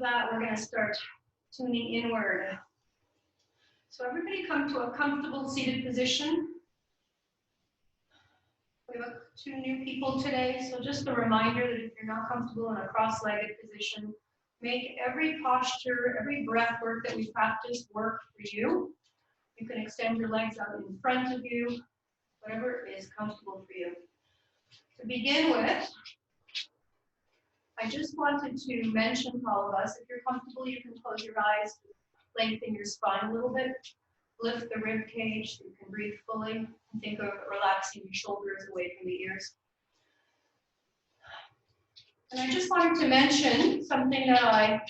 that, we're going to start tuning inward. So everybody come to a comfortable seated position. We have two new people today, so just a reminder that if you're not comfortable in a cross-legged position, make every posture, every breath work that we practice work for you. You can extend your legs out in front of you, whatever is comfortable for you. To begin with, I just wanted to mention to all of us, if you're comfortable, you can close your eyes, lengthen your spine a little bit, lift the rib cage so you can breathe fully, and think of relaxing your shoulders away from the ears. And I just wanted to mention something that I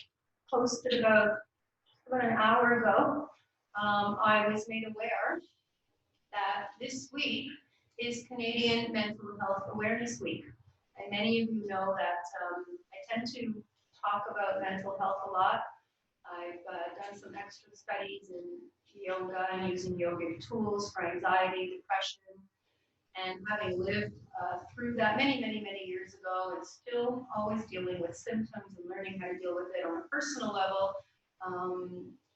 posted about an hour ago. I was made aware that this week is Canadian Mental Health Awareness Week. And many of you know that I tend to talk about mental health a lot. I've done some extra studies in yoga and using yogic tools for anxiety, depression, and having lived through that many years ago, and still always dealing with symptoms and learning how to deal with it on a personal level.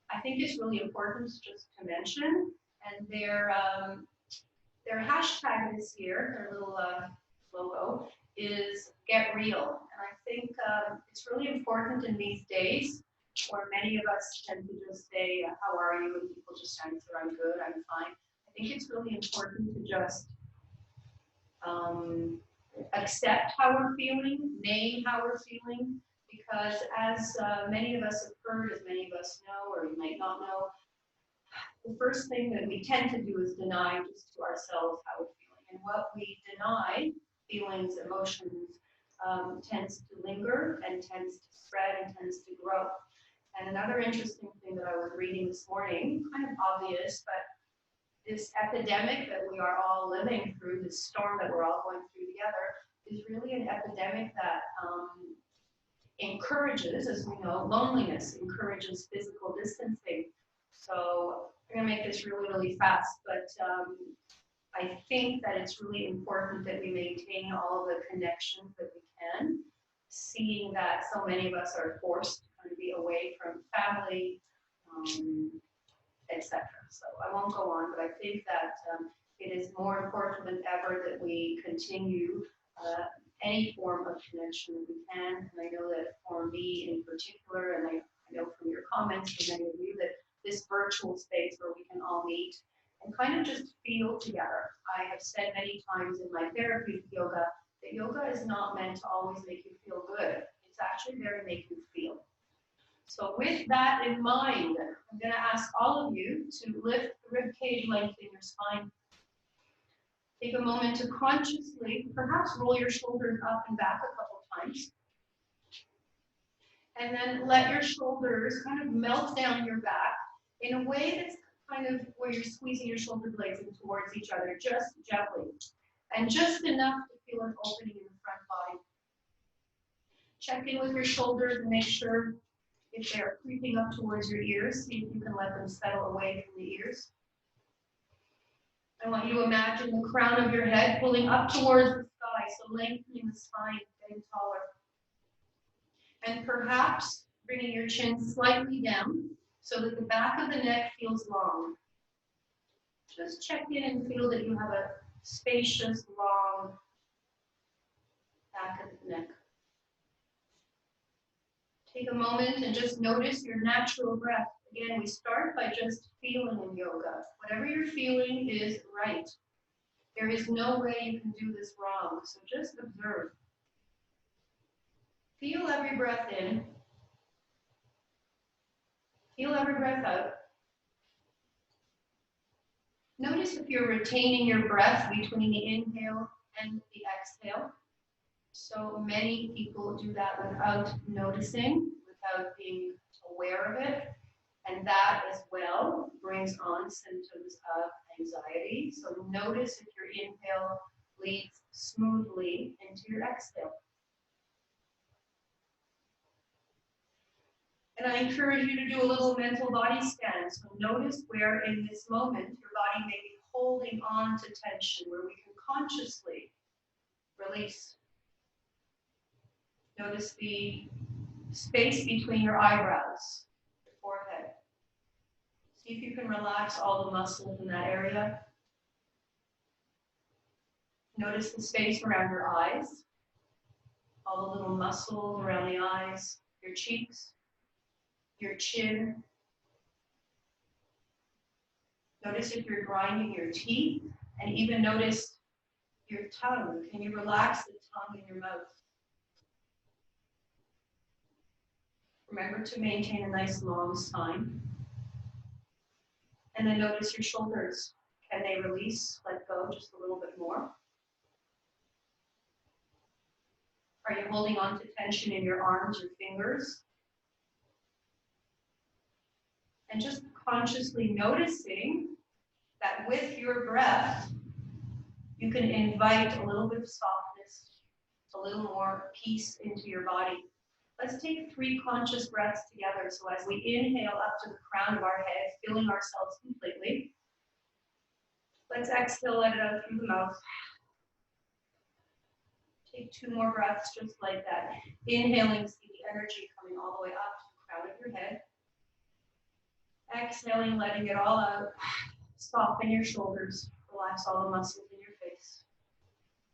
I think it's really important just to mention, and their hashtag this year, their little logo, is Get Real. And I think it's really important in these days where many of us tend to just say, how are you? And people just answer, I'm good, I'm fine. I think it's really important to just accept how we're feeling, name how we're feeling, because as many of us have heard, as many of us know, or you might not know, the first thing that we tend to do is deny just to ourselves how we're feeling. And what we deny, feelings, emotions, tends to linger and tends to spread and tends to grow. And another interesting thing that I was reading this morning, kind of obvious, but this epidemic that we are all living through, this storm that we're all going through together, is really an epidemic that encourages, as we know, loneliness, encourages physical distancing. So I'm going to make this really fast, but I think that it's really important that we maintain all the connections that we can, seeing that so many of us are forced to kind of be away from family, etc. So I won't go on, but I think that it is more important than ever that we continue any form of connection that we can. And I know that for me in particular, and I know from your comments from many of you, that this virtual space where we can all meet and kind of just feel together. I have said many times in my therapeutic yoga that yoga is not meant to always make you feel good. It's actually there to make you feel. So with that in mind, I'm going to ask all of you to lift the rib cage, lengthen your spine. Take a moment to consciously, perhaps roll your shoulders up and back a couple times. And then let your shoulders kind of melt down your back in a way that's kind of where you're squeezing your shoulder blades in towards each other, just gently. And just enough to feel an opening in the front body. Check in with your shoulders and make sure if they're creeping up towards your ears, see if you can let them settle away from the ears. I want you to imagine the crown of your head pulling up towards the sky, so lengthening the spine, getting taller. And perhaps bringing your chin slightly down so that the back of the neck feels long. Just check in and feel that you have a spacious, long back of the neck. Take a moment and just notice your natural breath. Again, we start by just feeling in yoga. Whatever you're feeling is right. There is no way you can do this wrong, so just observe. Feel every breath in. Feel every breath out. Notice if you're retaining your breath between the inhale and the exhale. So many people do that without noticing, without being aware of it. And that as well brings on symptoms of anxiety. So notice if your inhale leads smoothly into your exhale. And I encourage you to do a little mental body scan. So notice where in this moment your body may be holding on to tension, where we can consciously release. Notice the space between your eyebrows, your forehead. See if you can relax all the muscles in that area. Notice the space around your eyes, all the little muscles around the eyes, your cheeks, your chin. Notice if you're grinding your teeth, and even notice your tongue. Can you relax the tongue in your mouth? Remember to maintain a nice long spine. And then notice your shoulders. Can they release, let go just a little bit more? Are you holding on to tension in your arms or fingers? And just consciously noticing that with your breath, you can invite a little bit of softness, a little more peace into your body. Let's take 3 conscious breaths together. So as we inhale up to the crown of our head, filling ourselves completely. Let's exhale, let it out through the mouth. Take 2 more breaths just like that. Inhaling, see the energy coming all the way up to the crown of your head. Exhaling, letting it all out. Soften your shoulders. Relax all the muscles in your face.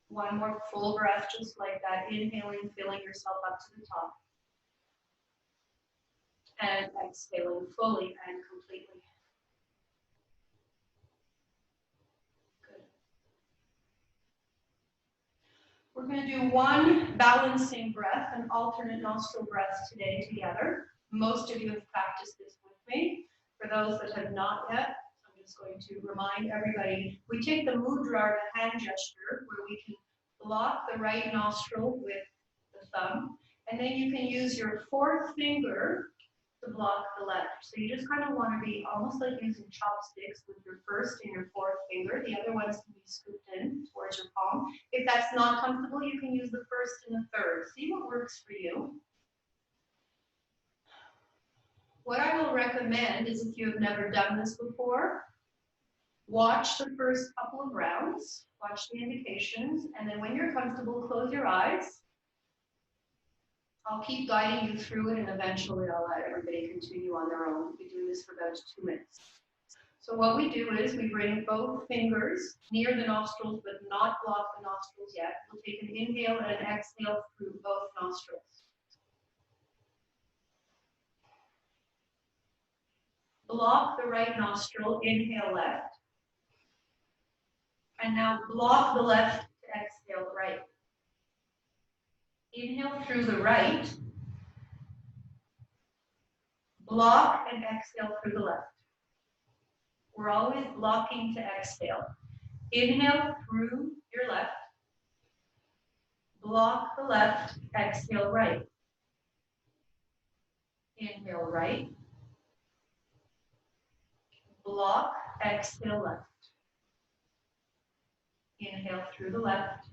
1 more full breath just like that. Inhaling, filling yourself up to the top. And exhaling fully and completely. Good. We're going to do 1 balancing breath, an alternate nostril breath today together. Most of you have practiced this with me. For those that have not yet, I'm just going to remind everybody, we take the mudra, or the hand gesture, where we can block the right nostril with the thumb, and then you can use your 4th finger to block the left. So you just kind of want to be almost like using chopsticks with your 1st and your 4th finger. The other ones can be scooped in towards your palm. If that's not comfortable, you can use the 1st and the 3rd. See what works for you. What I will recommend is, if you have never done this before, watch the first couple of rounds, watch the indications, and then when you're comfortable, close your eyes. I'll keep guiding you through it, and eventually I'll let everybody continue on their own. We'll be doing this for about 2 minutes. So what we do is we bring both fingers near the nostrils, but not block the nostrils yet. We'll take an inhale and an exhale through both nostrils. Block the right nostril, inhale left. And now block the left to exhale right. Inhale through the right. Block and exhale through the left. We're always blocking to exhale. Inhale through your left. Block the left, exhale right. Inhale right. Block, exhale left. Inhale through the left.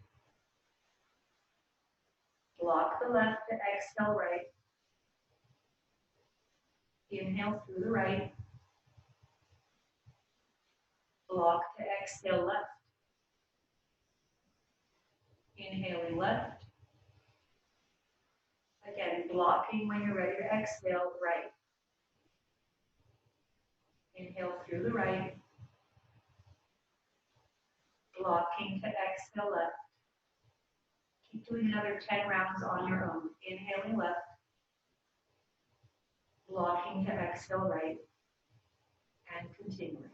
Block the left to exhale right. Inhale through the right. Block to exhale left. Inhaling left. Again, blocking when you're ready to exhale right. Inhale through the right. Blocking to exhale left. Keep doing another 10 rounds on your own. Inhaling left. Blocking to exhale right. And continuing.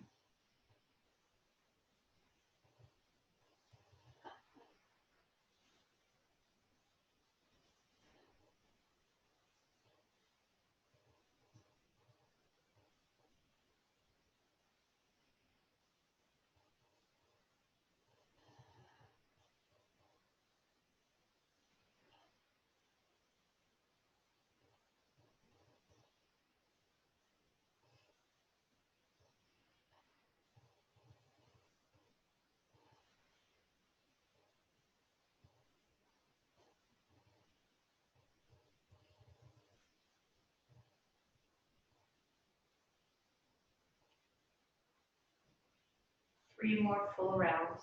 Three more full rounds.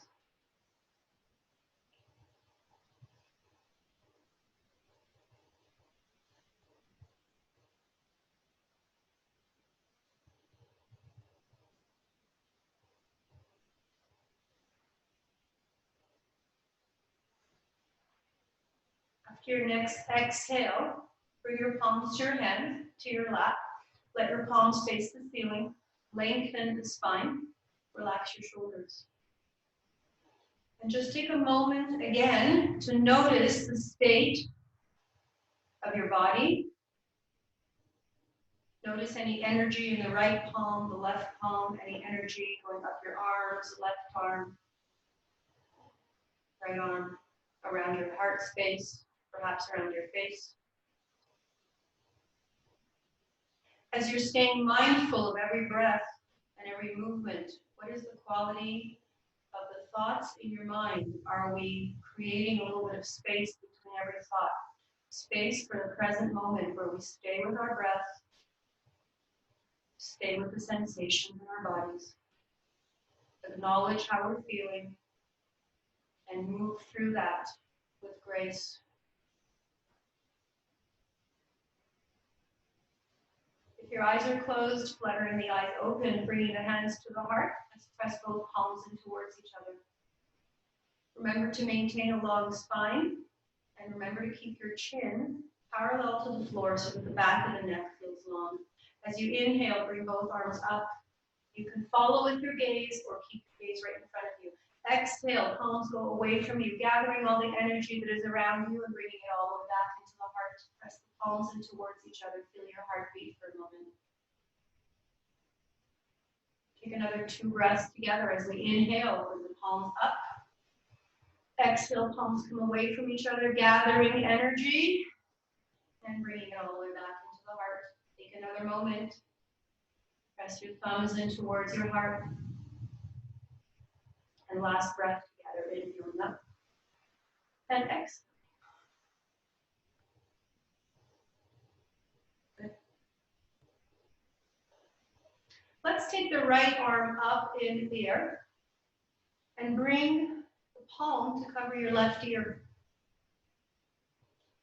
Your next exhale, bring your palms to your hand, to your lap. Let your palms face the ceiling. Lengthen the spine. Relax your shoulders. And just take a moment again to notice the state of your body. Notice any energy in the right palm, the left palm, any energy going up your arms, left arm, right arm, around your heart space, perhaps around your face. As you're staying mindful of every breath and every movement, what is the quality of the thoughts in your mind? Are we creating a little bit of space between every thought? Space for the present moment where we stay with our breath, stay with the sensations in our bodies, acknowledge how we're feeling, and move through that with grace. If your eyes are closed, fluttering the eyes open, bringing the hands to the heart. Let's press both palms in towards each other. Remember to maintain a long spine, and remember to keep your chin parallel to the floor so that the back of the neck feels long. As you inhale, bring both arms up. You can follow with your gaze or keep your gaze right in front of you. Exhale, palms go away from you, gathering all the energy that is around you and bringing it all the way back into the heart. Press the palms in towards each other. Feel your heartbeat for a moment. Take another 2 breaths together as we inhale, bring the palms up. Exhale, palms come away from each other, gathering energy and bringing it all the way back into the heart. Take another moment. Press your thumbs in towards your heart. And last breath together, inhaling up and exhale. Good. Let's take the right arm up in the air and bring the palm to cover your left ear.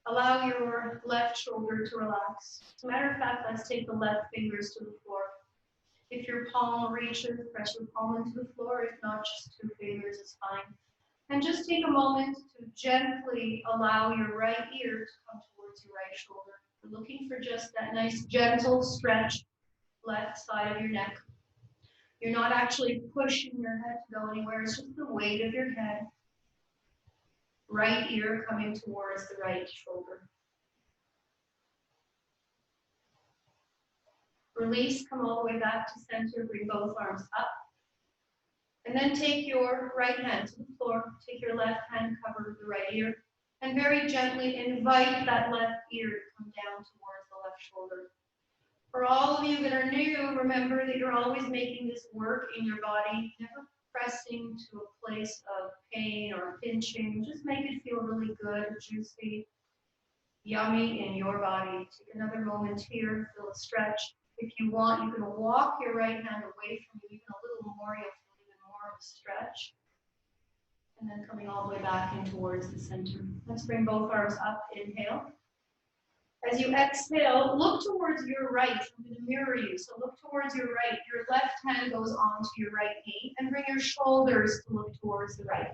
Allow your left shoulder to relax. As a matter of fact, let's take the left fingers to the floor. If your palm reaches, press your palm into the floor. If not, just 2 fingers is fine. And just take a moment to gently allow your right ear to come towards your right shoulder. We're looking for just that nice gentle stretch left side of your neck. You're not actually pushing your head to go anywhere. It's just the weight of your head. Right ear coming towards the right shoulder. Release, come all the way back to center, bring both arms up. And then take your right hand to the floor, take your left hand, cover the right ear, and very gently invite that left ear to come down towards the left shoulder. For all of you that are new, remember that you're always making this work in your body, never pressing to a place of pain or pinching. Just make it feel really good, juicy, yummy in your body. Take another moment here, feel a stretch. If you want, you can walk your right hand away from you even a little more. You'll feel even more of a stretch. And then coming all the way back in towards the center. Let's bring both arms up, inhale. As you exhale, look towards your right. I'm going to mirror you. So look towards your right. Your left hand goes onto your right knee and bring your shoulders to look towards the right.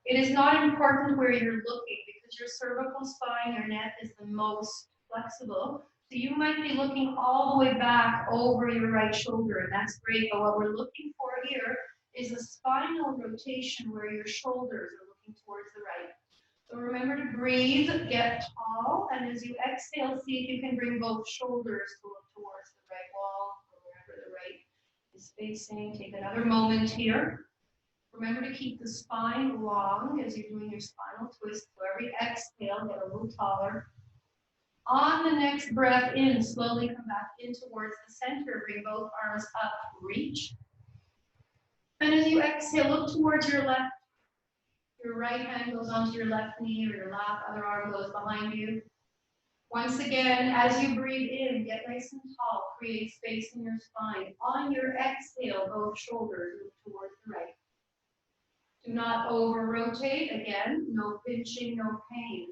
It is not important where you're looking because your cervical spine, your neck is the most flexible. So you might be looking all the way back over your right shoulder, and that's great. But what we're looking for here is a spinal rotation where your shoulders are looking towards the right. So remember to breathe, get tall, and as you exhale, see if you can bring both shoulders to look towards the right wall or wherever the right is facing. Take another moment here. Remember to keep the spine long as you're doing your spinal twist. So every exhale, get a little taller. On the next breath in, slowly come back in towards the center. Bring both arms up, reach. And as you exhale, look towards your left. Your right hand goes onto your left knee or your lap, other arm goes behind you. Once again, as you breathe in, get nice and tall, create space in your spine. On your exhale, both shoulders move towards the right. Do not over-rotate. Again, no pinching, no pain.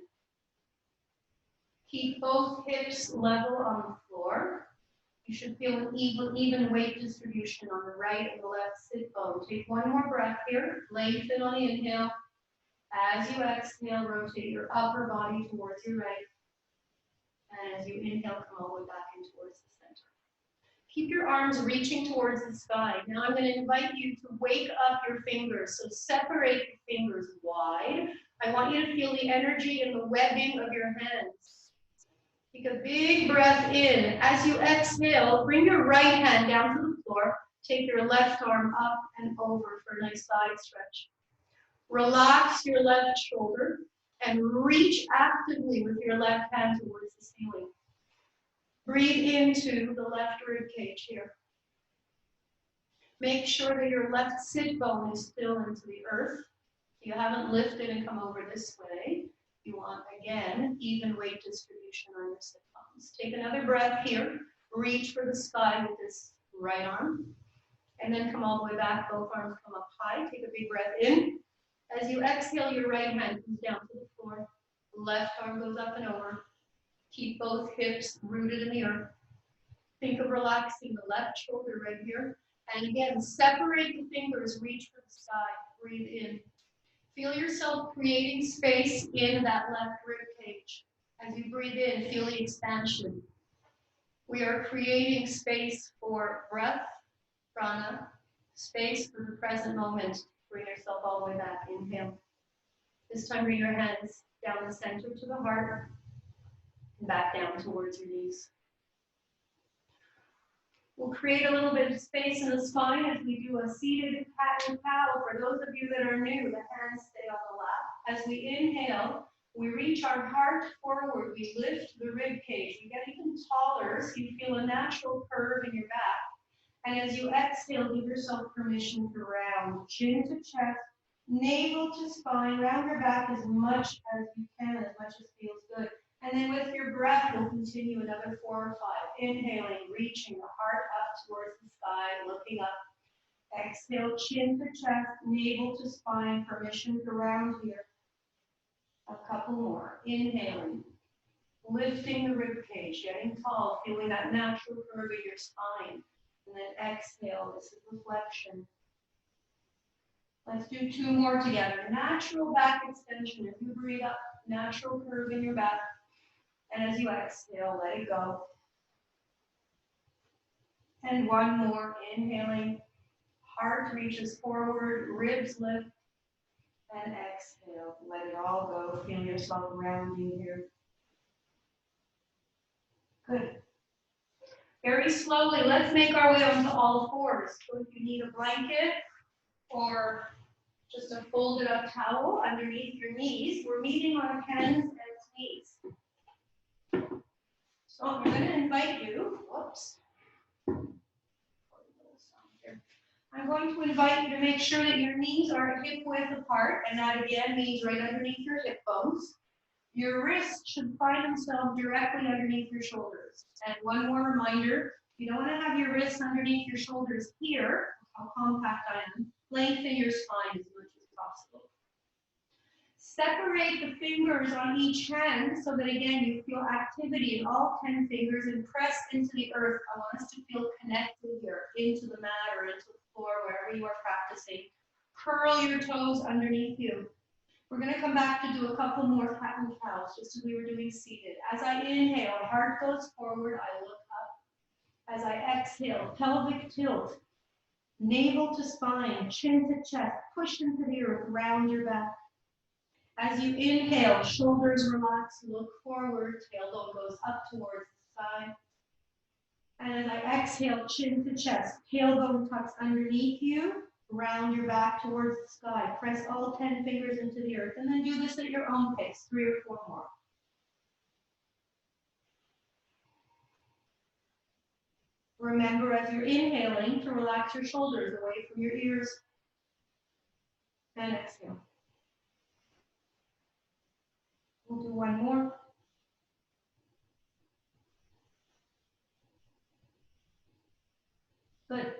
Keep both hips level on the floor. You should feel an even weight distribution on the right and the left sit bone. Take one more breath here. Lengthen on the inhale. As you exhale, rotate your upper body towards your right. And as you inhale, come all the way back in towards the center. Keep your arms reaching towards the sky. Now I'm going to invite you to wake up your fingers. So separate your fingers wide. I want you to feel the energy in the webbing of your hands. Take a big breath in. As you exhale, bring your right hand down to the floor. Take your left arm up and over for a nice side stretch. Relax your left shoulder and reach actively with your left hand towards the ceiling. Breathe into the left rib cage here. Make sure that your left sit bone is still into the earth. You haven't lifted and come over this way. You want, again, even weight distribution on your sit bones. Take another breath here. Reach for the sky with this right arm. And then come all the way back. Both arms come up high. Take a big breath in. As you exhale, your right hand comes down to the floor. Left arm goes up and over. Keep both hips rooted in the earth. Think of relaxing the left shoulder right here. And again, separate the fingers, reach for the sky. Breathe in. Feel yourself creating space in that left rib cage. As you breathe in, feel the expansion. We are creating space for breath, prana, space for the present moment. Bring yourself all the way back. Inhale. This time bring your hands down the center to the heart and back down towards your knees. We'll create a little bit of space in the spine as we do a seated cat and cow. For those of you that are new, the hands stay on the lap. As we inhale, we reach our heart forward. We lift the rib cage. We get even taller so you feel a natural curve in your back. And as you exhale, give yourself permission to round. Chin to chest, navel to spine. Round your back as much as you can, as much as feels good. And then with your breath, we'll continue another 4 or 5. Inhaling, reaching the heart up towards the sky, looking up. Exhale, chin to chest, navel to spine, permission to round here. A couple more. Inhaling, lifting the rib cage, getting tall, feeling that natural curve in your spine. And then exhale, this is reflection. Let's do 2 more together. Natural back extension. As you breathe up, natural curve in your back. And as you exhale, let it go. And 1 more, inhaling. Heart reaches forward, ribs lift. And exhale, let it all go. Feel yourself rounding here. Good. Very slowly, let's make our way onto all 4s. So if you need a blanket or just a folded up towel underneath your knees, we're meeting on hands and knees. So I'm going to invite you, I'm going to invite you to make sure that your knees are hip width apart, and that again means right underneath your hip bones. Your wrists should find themselves directly underneath your shoulders. And one more reminder, you don't want to have your wrists underneath your shoulders here, how compact I am. Lengthen your spine as much as possible. Separate the fingers on each hand so that again you feel activity in all 10 fingers and press into the earth. I want us to feel connected here into the mat or into the floor, wherever you are practicing. Curl your toes underneath you. We're going to come back to do a couple more cat and cows, just as we were doing seated. As I inhale, heart goes forward, I look up. As I exhale, pelvic tilt, navel to spine, chin to chest, push into the earth, round your back. As you inhale, shoulders relax, look forward, tailbone goes up towards the side. And as I exhale, chin to chest, tailbone tucks underneath you, round your back towards the sky. Press all 10 fingers into the earth, and then do this at your own pace, 3 or 4 more. Remember, as you're inhaling, to relax your shoulders away from your ears. And exhale. We'll do 1 more. Good.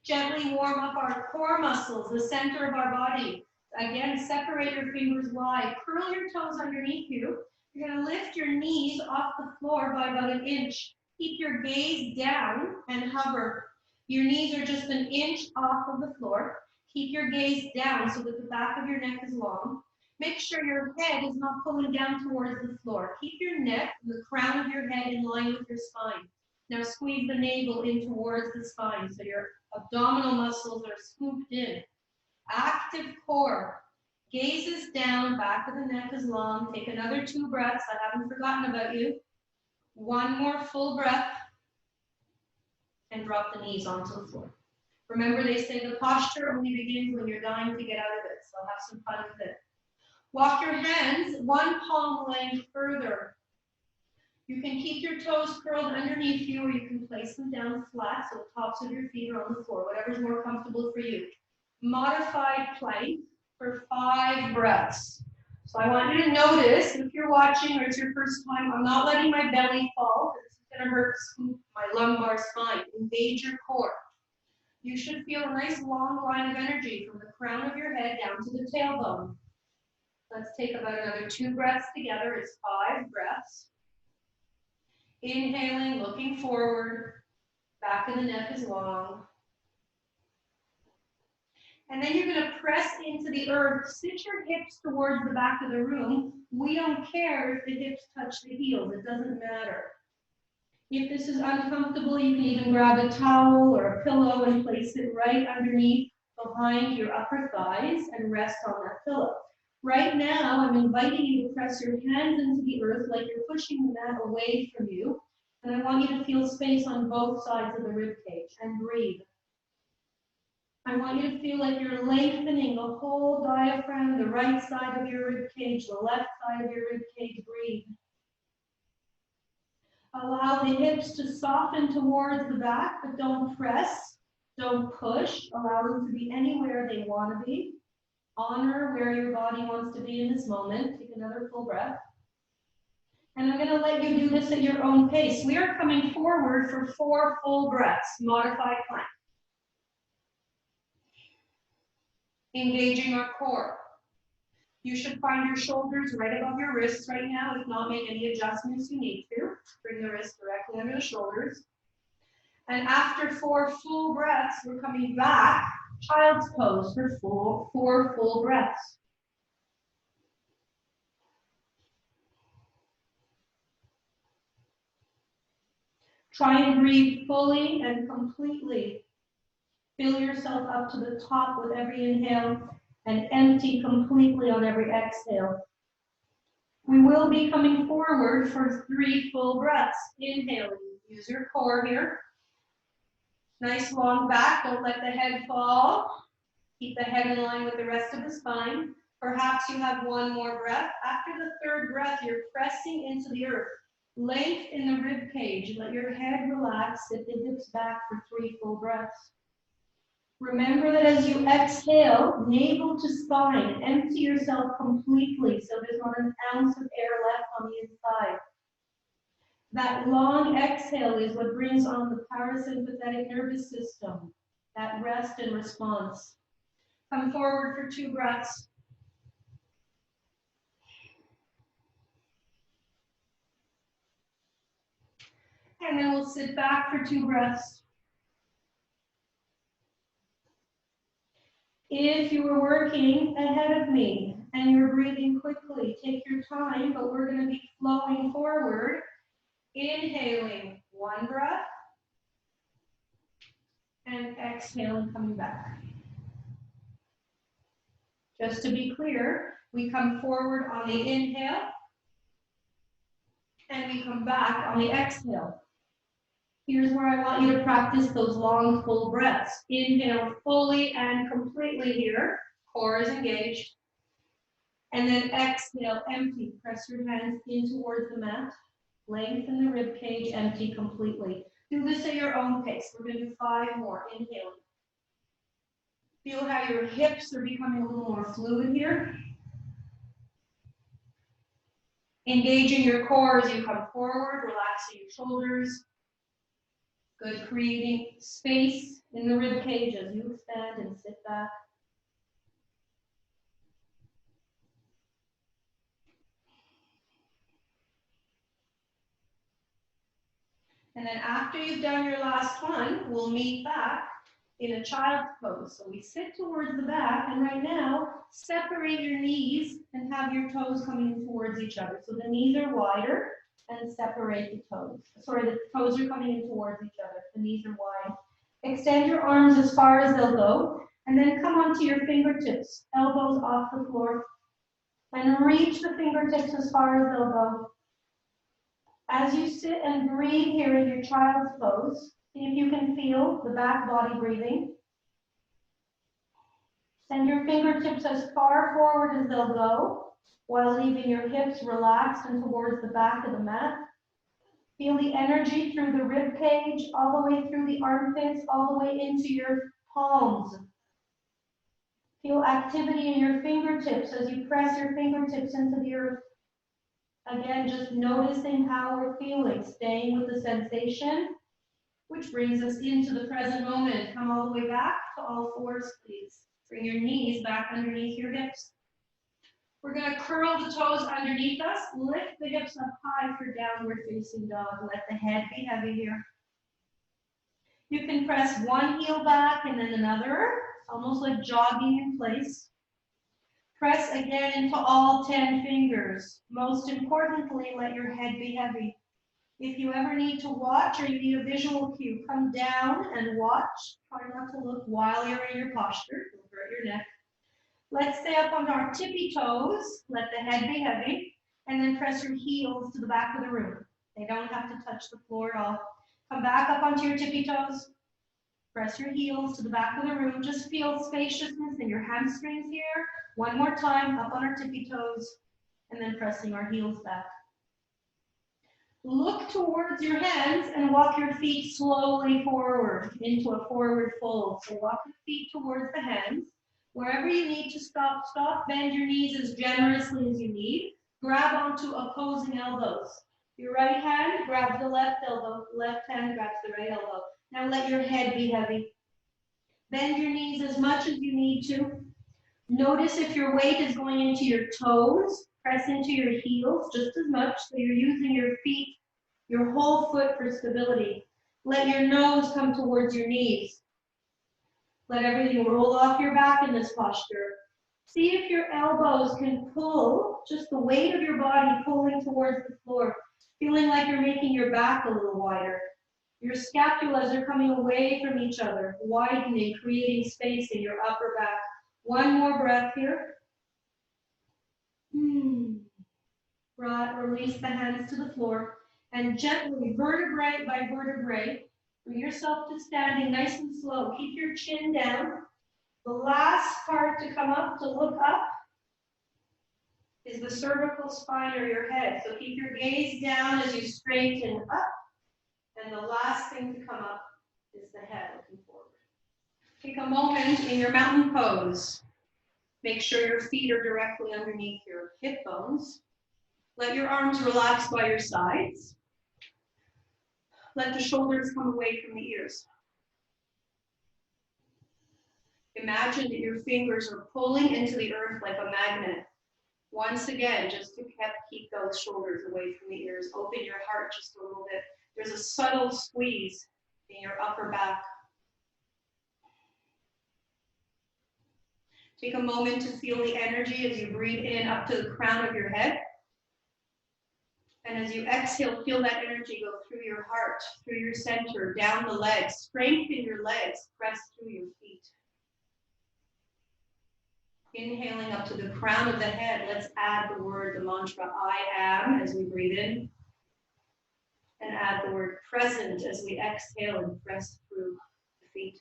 Gently warm up our core muscles, the center of our body. Again, separate your fingers wide. Curl your toes underneath you. You're going to lift your knees off the floor by about 1 inch. Keep your gaze down and hover. Your knees are just 1 inch off of the floor. Keep your gaze down so that the back of your neck is long. Make sure your head is not pulling down towards the floor. Keep your neck and the crown of your head in line with your spine. Now squeeze the navel in towards the spine so your abdominal muscles are scooped in. Active core. Gazes down, back of the neck is long. Take another 2 breaths. I haven't forgotten about you. 1 more full breath. And drop the knees onto the floor. Remember, they say the posture only begins when you're dying to get out of it. So have some fun with it. Walk your hands 1 palm length further. You can keep your toes curled underneath you, or you can place them down flat so the tops of your feet are on the floor, whatever's more comfortable for you. Modified plank for 5 breaths. So I want you to notice, if you're watching or it's your first time, I'm not letting my belly fall. This is going to hurt my lumbar spine. Engage your core. You should feel a nice long line of energy from the crown of your head down to the tailbone. Let's take about another 2 breaths together. It's 5 breaths. Inhaling, looking forward. Back of the neck is long. And then you're going to press into the earth. Sit your hips towards the back of the room. We don't care if the hips touch the heels. It doesn't matter. If this is uncomfortable, you can even grab a towel or a pillow and place it right underneath behind your upper thighs and rest on that pillow. Right now, I'm inviting you to press your hands into the earth like you're pushing the mat away from you. And I want you to feel space on both sides of the rib cage and breathe. I want you to feel like you're lengthening the whole diaphragm, the right side of your rib cage, the left side of your rib cage. Breathe. Allow the hips to soften towards the back, but don't press, don't push. Allow them to be anywhere they want to be. Honor where your body wants to be in this moment. Take another full breath. And I'm going to let you do this at your own pace. We are coming forward for 4 full breaths, modified plank. Engaging our core. You should find your shoulders right above your wrists right now. If not, make any adjustments you need to. Bring the wrists directly under the shoulders. And after 4 full breaths, we're coming back, child's pose for 4 full breaths. Try and breathe fully and completely. Fill yourself up to the top with every inhale and empty completely on every exhale. We will be coming forward for 3 full breaths. Inhaling, use your core here. Nice long back, don't let the head fall. Keep the head in line with the rest of the spine. Perhaps you have 1 more breath. After the 3rd breath, you're pressing into the earth. Length in the rib cage. Let your head relax. Sit the hips back for 3 full breaths. Remember that as you exhale, navel to spine, empty yourself completely so there's not an ounce of air left on the inside. That long exhale is what brings on the parasympathetic nervous system, that rest and response. Come forward for 2 breaths. And then we'll sit back for 2 breaths. If you were working ahead of me and you're breathing quickly, take your time, but we're going to be flowing forward. Inhaling 1 breath and exhaling, coming back. Just to be clear, we come forward on the inhale and we come back on the exhale. Here's where I want you to practice those long, full breaths. Inhale fully and completely here. Core is engaged. And then exhale, empty. Press your hands in towards the mat. Lengthen the rib cage, empty completely. Do this at your own pace. We're going to do 5 more. Inhaling. Feel how your hips are becoming a little more fluid here. Engaging your core as you come forward, relaxing your shoulders. Good, creating space in the rib cage as you expand and sit back. And then after you've done your last one, we'll meet back in a child's pose. So we sit towards the back, and right now, separate your knees and have your toes coming towards each other. So the knees are wider and separate the toes. Sorry, the toes are coming in towards each other. The knees are wide. Extend your arms as far as they'll go, and then come onto your fingertips, elbows off the floor, and reach the fingertips as far as they'll go. As you sit and breathe here in your child's pose, see if you can feel the back body breathing. Send your fingertips as far forward as they'll go, while leaving your hips relaxed and towards the back of the mat. Feel the energy through the rib cage, all the way through the armpits, all the way into your palms. Feel activity in your fingertips as you press your fingertips into the earth. Again, just noticing how we're feeling, staying with the sensation, which brings us into the present moment. Come all the way back to all fours, please. Bring your knees back underneath your hips. We're going to curl the toes underneath us. Lift the hips up high for downward facing dog. Let the head be heavy here. You can press one heel back and then another, almost like jogging in place. Press again into all 10 fingers. Most importantly, let your head be heavy. If you ever need to watch or you need a visual cue, come down and watch. Try not to look while you're in your posture. Don't hurt your neck. Let's stay up on our tippy toes. Let the head be heavy. And then press your heels to the back of the room. They don't have to touch the floor at all. Come back up onto your tippy toes. Press your heels to the back of the room. Just feel spaciousness in your hamstrings here. One more time, up on our tippy toes. And then pressing our heels back. Look towards your hands and walk your feet slowly forward into a forward fold. So walk your feet towards the hands. Wherever you need to stop, bend your knees as generously as you need. Grab onto opposing elbows. Your right hand grabs the left elbow, left hand grabs the right elbow. Now let your head be heavy. Bend your knees as much as you need to. Notice if your weight is going into your toes, press into your heels just as much, so you're using your feet, your whole foot for stability. Let your nose come towards your knees. Let everything roll off your back in this posture. See if your elbows can pull, just the weight of your body pulling towards the floor, feeling like you're making your back a little wider. Your scapulas are coming away from each other, widening, creating space in your upper back. One more breath here. Release the hands to the floor and gently, vertebrae by vertebrae, bring yourself to standing nice and slow. Keep your chin down. The last part to come up, to look up, is the cervical spine or your head. So keep your gaze down as you straighten up. And the last thing to come up is the head looking forward. Take a moment in your mountain pose. Make sure your feet are directly underneath your hip bones. Let your arms relax by your sides. Let the shoulders come away from the ears. Imagine that your fingers are pulling into the earth like a magnet. Once again, just to keep those shoulders away from the ears. Open your heart just a little bit. There's a subtle squeeze in your upper back. Take a moment to feel the energy as you breathe in up to the crown of your head. And as you exhale, feel that energy go through your heart, through your center, down the legs. Strengthen your legs, press through your feet. Inhaling up to the crown of the head, let's add the word, the mantra, I am, as we breathe in. And add the word present as we exhale and press through the feet.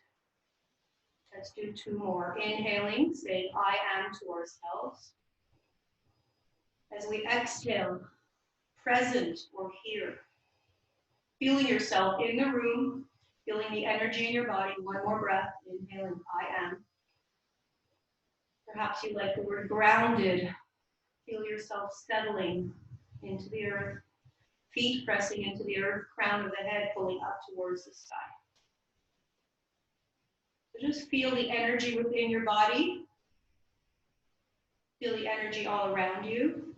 Let's do two more. Inhaling, saying I am to ourselves. As we exhale, present or here. Feeling yourself in the room, feeling the energy in your body. One more breath, inhaling, I am. Perhaps you like the word grounded. Feel yourself settling into the earth. Feet pressing into the earth, crown of the head pulling up towards the sky. So just feel the energy within your body. Feel the energy all around you.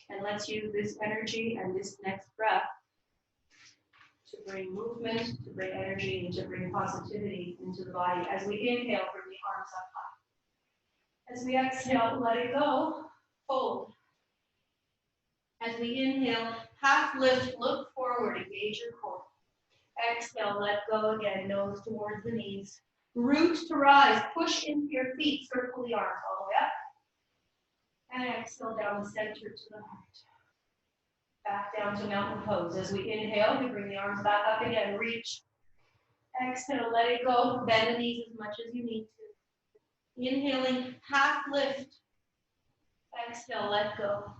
And let's use this energy and this next breath to bring movement, to bring energy, and to bring positivity into the body. As we inhale, bring the arms up high. As we exhale, let it go, fold. As we inhale, half lift, look forward, engage your core. Exhale, let go again, nose towards the knees. Root to rise, push into your feet, circle the arms all the way up. And exhale down the center to the heart. Back down to mountain pose. As we inhale, we bring the arms back up again, reach. Exhale, let it go, bend the knees as much as you need to. Inhaling, half lift. Exhale, let go.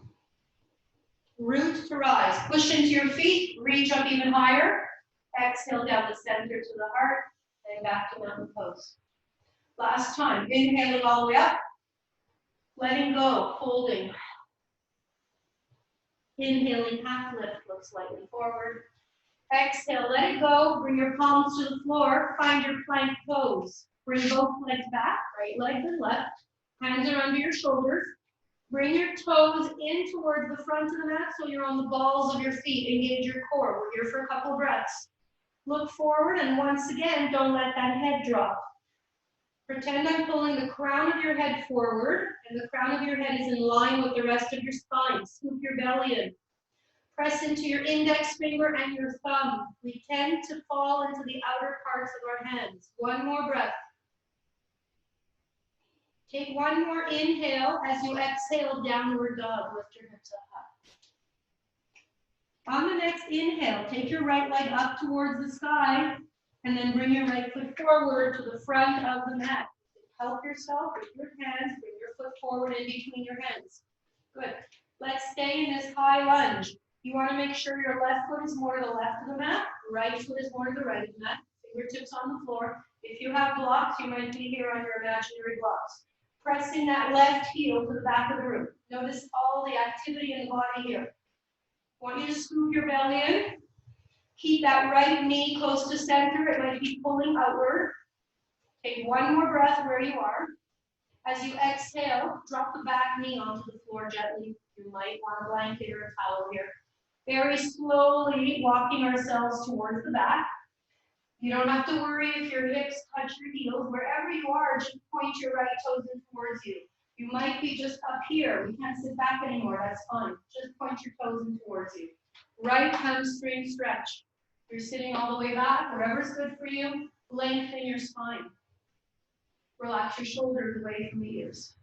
Root to rise, push into your feet, reach up even higher. Exhale down the center to the heart, and back to mountain pose. Last time, inhaling all the way up, letting go, holding. Inhaling, half lift, look slightly forward. Exhale, let it go, bring your palms to the floor, find your plank pose. Bring both legs back, right leg to left, hands are under your shoulders. Bring your toes in towards the front of the mat so you're on the balls of your feet. Engage your core. We're here for a couple breaths. Look forward, and once again, don't let that head drop. Pretend I'm pulling the crown of your head forward, and the crown of your head is in line with the rest of your spine. Scoop your belly in. Press into your index finger and your thumb. We tend to fall into the outer parts of our hands. One more breath. Take one more inhale as you exhale, downward dog. Lift your hips up high. On the next inhale, take your right leg up towards the sky, and then bring your right foot forward to the front of the mat. Help yourself with your hands. Bring your foot forward in between your hands. Good. Let's stay in this high lunge. You want to make sure your left foot is more to the left of the mat, right foot is more to the right of the mat. Fingertips on the floor. If you have blocks, you might be here on your imaginary blocks. Pressing that left heel to the back of the room. Notice all the activity in the body here. I want you to scoop your belly in. Keep that right knee close to center. It might be pulling outward. Take one more breath where you are. As you exhale, drop the back knee onto the floor gently. You might want a blanket or a towel here. Very slowly walking ourselves towards the back. You don't have to worry if your hips touch your heels. Wherever you are, just point your right toes in towards you. You might be just up here. We can't sit back anymore. That's fine. Just point your toes in towards you. Right hamstring stretch. You're sitting all the way back. Whatever's good for you. Lengthen your spine. Relax your shoulders away from the ears.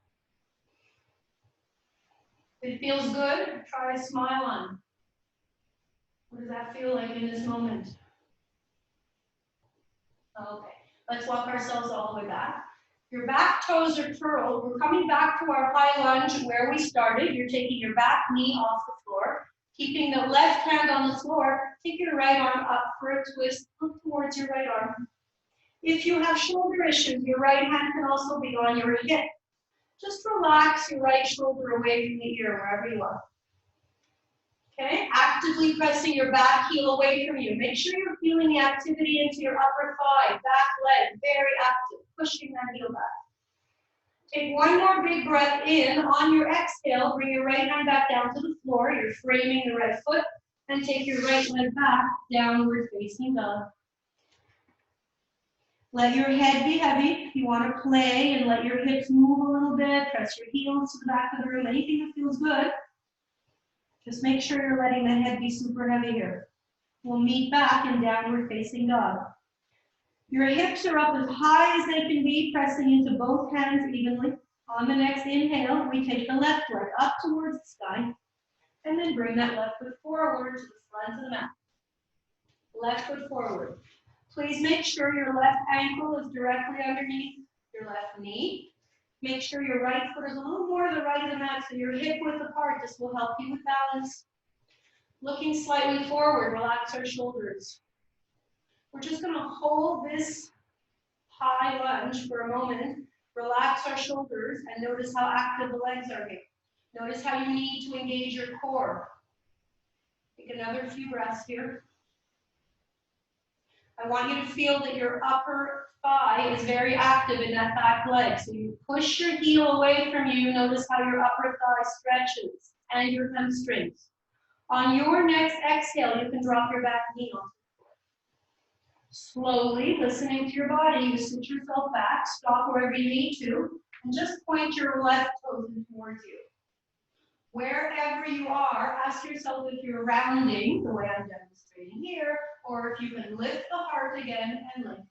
If it feels good, try a smile on. What does that feel like in this moment? Okay, let's walk ourselves all the way back. Your back toes are curled. We're coming back to our high lunge where we started. You're taking your back knee off the floor, keeping the left hand on the floor. Take your right arm up for a twist. Look towards your right arm. If you have shoulder issues, your right hand can also be on your hip. Just relax your right shoulder away from the ear wherever you are. Okay, actively pressing your back heel away from you. Make sure you're feeling the activity into your upper thigh, back leg, very active, pushing that heel back. Take one more big breath in. On your exhale, bring your right hand back down to the floor. You're framing the right foot, and take your right leg back, downward facing dog. Let your head be heavy. You want to play and let your hips move a little bit. Press your heels to the back of the room. Anything that feels good. Just make sure you're letting the head be super heavy here. We'll meet back in downward facing dog. Your hips are up as high as they can be, pressing into both hands evenly. On the next inhale, we take the left leg up towards the sky, and then bring that left foot forward to the front of the mat. Left foot forward. Please make sure your left ankle is directly underneath your left knee. Make sure your right foot is a little more to the right of the mat, so your hip width apart. This will help you with balance. Looking slightly forward, relax our shoulders. We're just going to hold this high lunge for a moment. Relax our shoulders and notice how active the legs are here. Notice how you need to engage your core. Take another few breaths here. I want you to feel that your upper thigh is very active in that back leg. So you push your heel away from you. Notice how your upper thigh stretches and your hamstrings. On your next exhale, you can drop your back knee on the floor. Slowly, listening to your body, you sit yourself back, stop wherever you need to, and just point your left toes in towards you. Wherever you are, ask yourself if you're rounding, the way I'm demonstrating here, or if you can lift the heart again and lengthen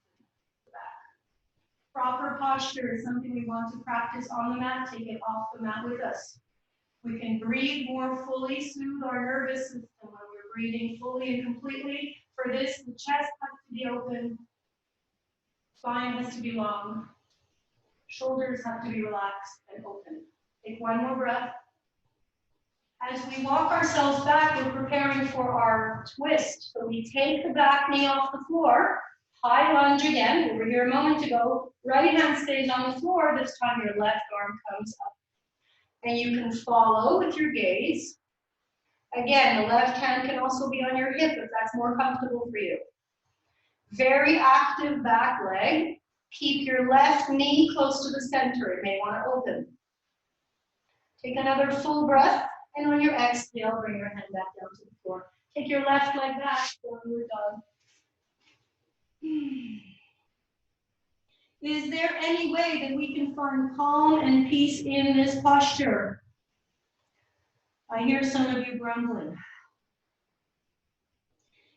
the back. Proper posture is something we want to practice on the mat. Take it off the mat with us. We can breathe more fully, soothe our nervous system when we're breathing fully and completely. For this, the chest has to be open, spine has to be long, shoulders have to be relaxed and open. Take one more breath. As we walk ourselves back, we're preparing for our twist. So we take the back knee off the floor, high lunge again. We were here a moment ago. Right hand stays on the floor. This time your left arm comes up. And you can follow with your gaze. Again, the left hand can also be on your hip if that's more comfortable for you. Very active back leg. Keep your left knee close to the center. It may want to open. Take another full breath. And on your exhale, bring your hand back down to the floor. Take your left leg back, downward dog. Is there any way that we can find calm and peace in this posture? I hear some of you grumbling.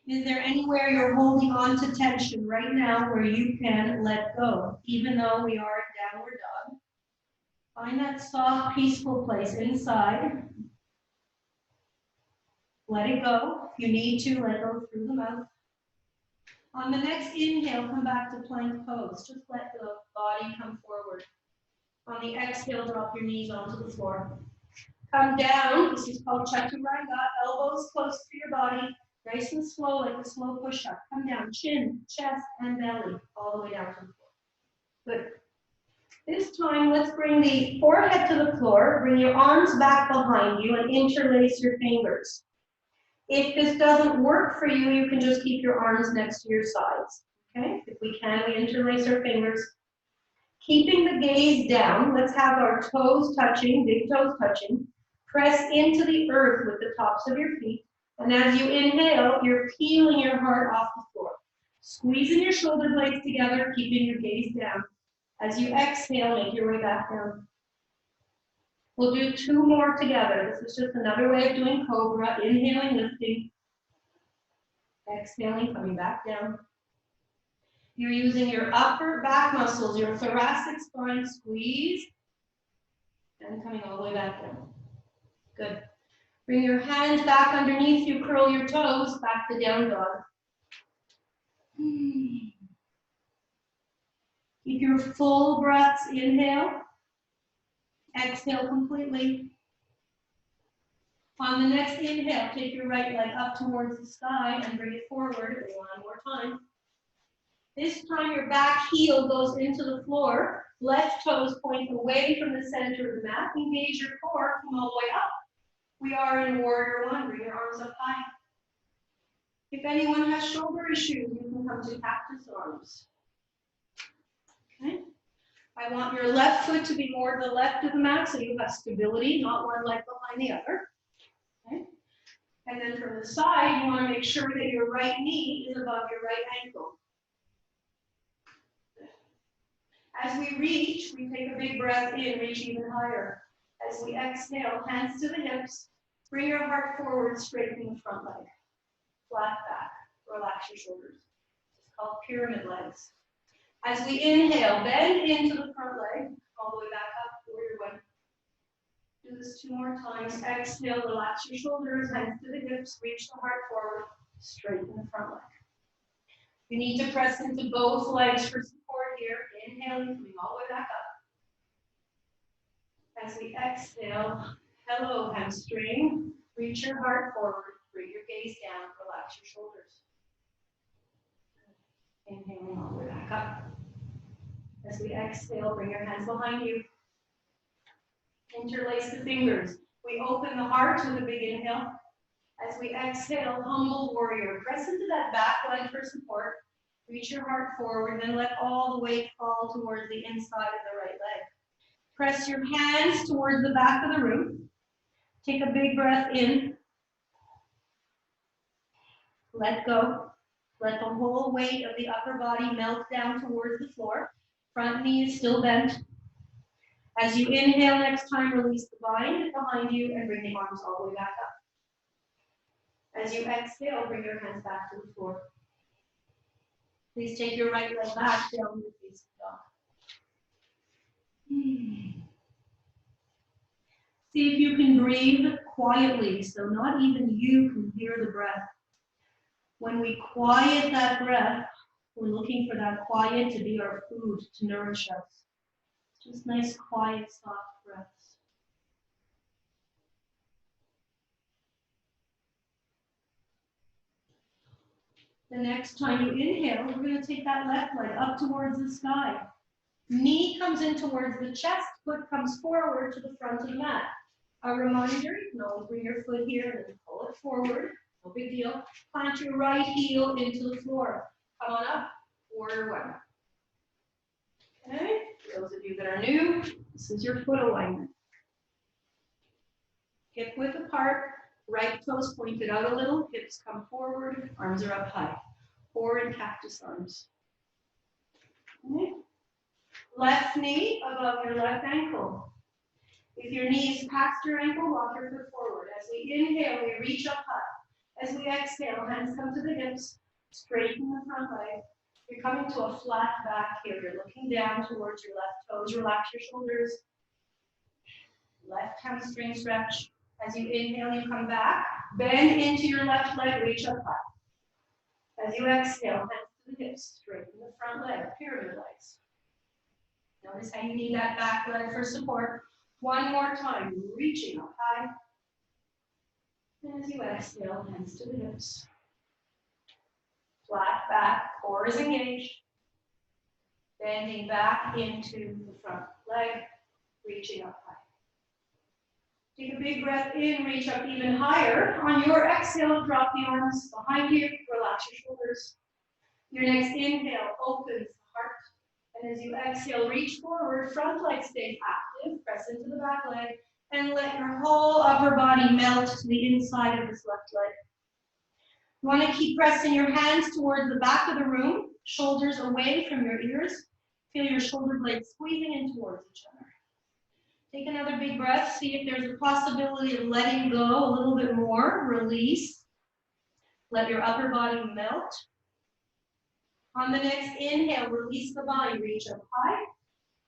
Is there anywhere you're holding on to tension right now where you can let go, even though we are in downward dog? Find that soft, peaceful place inside. Let it go. If you need to, let go through the mouth. On the next inhale, come back to plank pose. Just let the body come forward. On the exhale, drop your knees onto the floor. Come down. This is called chaturanga. Elbows close to your body. Nice and slow, like a slow push-up. Come down, chin, chest, and belly, all the way down to the floor. Good. This time, let's bring the forehead to the floor. Bring your arms back behind you and interlace your fingers. If this doesn't work for you, you can just keep your arms next to your sides. Okay? If we can, we interlace our fingers. Keeping the gaze down, let's have our toes touching, big toes touching. Press into the earth with the tops of your feet. And as you inhale, you're peeling your heart off the floor. Squeezing your shoulder blades together, keeping your gaze down. As you exhale, make your way back down. We'll do two more together. This is just another way of doing cobra. Inhaling, lifting. Exhaling, coming back down. You're using your upper back muscles, your thoracic spine, squeeze. And coming all the way back down. Good. Bring your hands back underneath you, curl your toes, back to down dog. Keep your full breaths, inhale. Exhale completely. On the next inhale, take your right leg up towards the sky and bring it forward one more time. This time your back heel goes into the floor. Left toes point away from the center of the mat. Engage your core, come all the way up. We are in warrior one. Bring your arms up high. If anyone has shoulder issues, you can come to cactus arms. Okay. I want your left foot to be more to the left of the mat so you have stability, not one leg behind the other. Okay. And then from the side, you want to make sure that your right knee is above your right ankle. As we reach, we take a big breath in, reach even higher. As we exhale, hands to the hips, bring your heart forward, straighten the front leg. Flat back, relax your shoulders. It's called pyramid legs. As we inhale, bend into the front leg, all the way back up, warrior one. Do this two more times. Exhale, relax your shoulders, hands to the hips, reach the heart forward, straighten the front leg. You need to press into both legs for support here. Inhaling, coming all the way back up. As we exhale, hello hamstring. Reach your heart forward, bring your gaze down, relax your shoulders. Inhaling all the way back up. As we exhale, bring your hands behind you. Interlace the fingers. We open the heart with a big inhale. As we exhale, humble warrior. Press into that back leg for support. Reach your heart forward, then let all the weight fall towards the inside of the right leg. Press your hands towards the back of the room. Take a big breath in. Let go. Let the whole weight of the upper body melt down towards the floor. Front knee is still bent. As you inhale next time, release the bind behind you and bring the arms all the way back up. As you exhale, bring your hands back to the floor. Please take your right leg back, down the facing dog. See if you can breathe quietly, so not even you can hear the breath. When we quiet that breath, we're looking for that quiet to be our food, to nourish us. Just nice, quiet, soft breaths. The next time you inhale, we're going to take that left leg up towards the sky. Knee comes in towards the chest, foot comes forward to the front of the mat. A reminder, you can always bring your foot here and then pull it forward. No big deal. Plant your right heel into the floor. Come on up, warrior one. Okay, for those of you that are new, this is your foot alignment. Hip width apart, right toes pointed out a little, hips come forward, arms are up high. Or in cactus arms. Okay. Left knee above your left ankle. If your knee is past your ankle, walk your foot forward. As we inhale, we reach up high. As we exhale, hands come to the hips, straighten the front leg. You're coming to a flat back here. You're looking down towards your left toes. Relax your shoulders. Left hamstring stretch. As you inhale, you come back. Bend into your left leg, reach up high. As you exhale, hands to the hips, straighten the front leg, pyramid legs. Notice how you need that back leg for support. One more time, reaching up high. And as you exhale, hands to the hips. Flat back, core is engaged. Bending back into the front leg, reaching up high. Take a big breath in, reach up even higher. On your exhale, drop the arms behind you, relax your shoulders. Your next inhale opens the heart. And as you exhale, reach forward, front leg stays active, press into the back leg, and let your whole upper body melt to the inside of this left leg. You want to keep pressing your hands towards the back of the room, shoulders away from your ears. Feel your shoulder blades squeezing in towards each other. Take another big breath. See if there's a possibility of letting go a little bit more. Release. Let your upper body melt. On the next inhale, release the body, reach up high.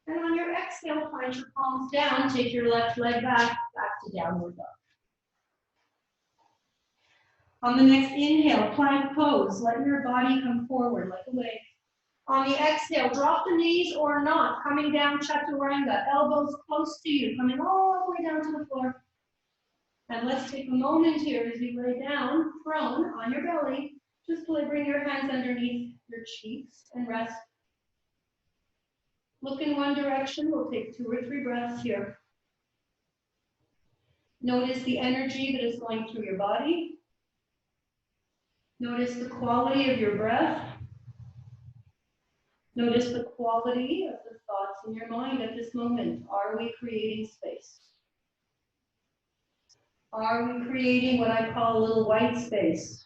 And on your exhale, plant your palms down. Take your left leg back to downward dog. On the next inhale, plank pose. Let your body come forward like a wave. On the exhale, drop the knees or not. Coming down, chaturanga. Elbows close to you. Coming all the way down to the floor. And let's take a moment here as you lay down, prone on your belly. Just bring your hands underneath your cheeks and rest. Look in one direction. We'll take 2 or 3 breaths here. Notice the energy that is going through your body. Notice the quality of your breath. Notice the quality of the thoughts in your mind at this moment. Are we creating space? Are we creating what I call a little white space?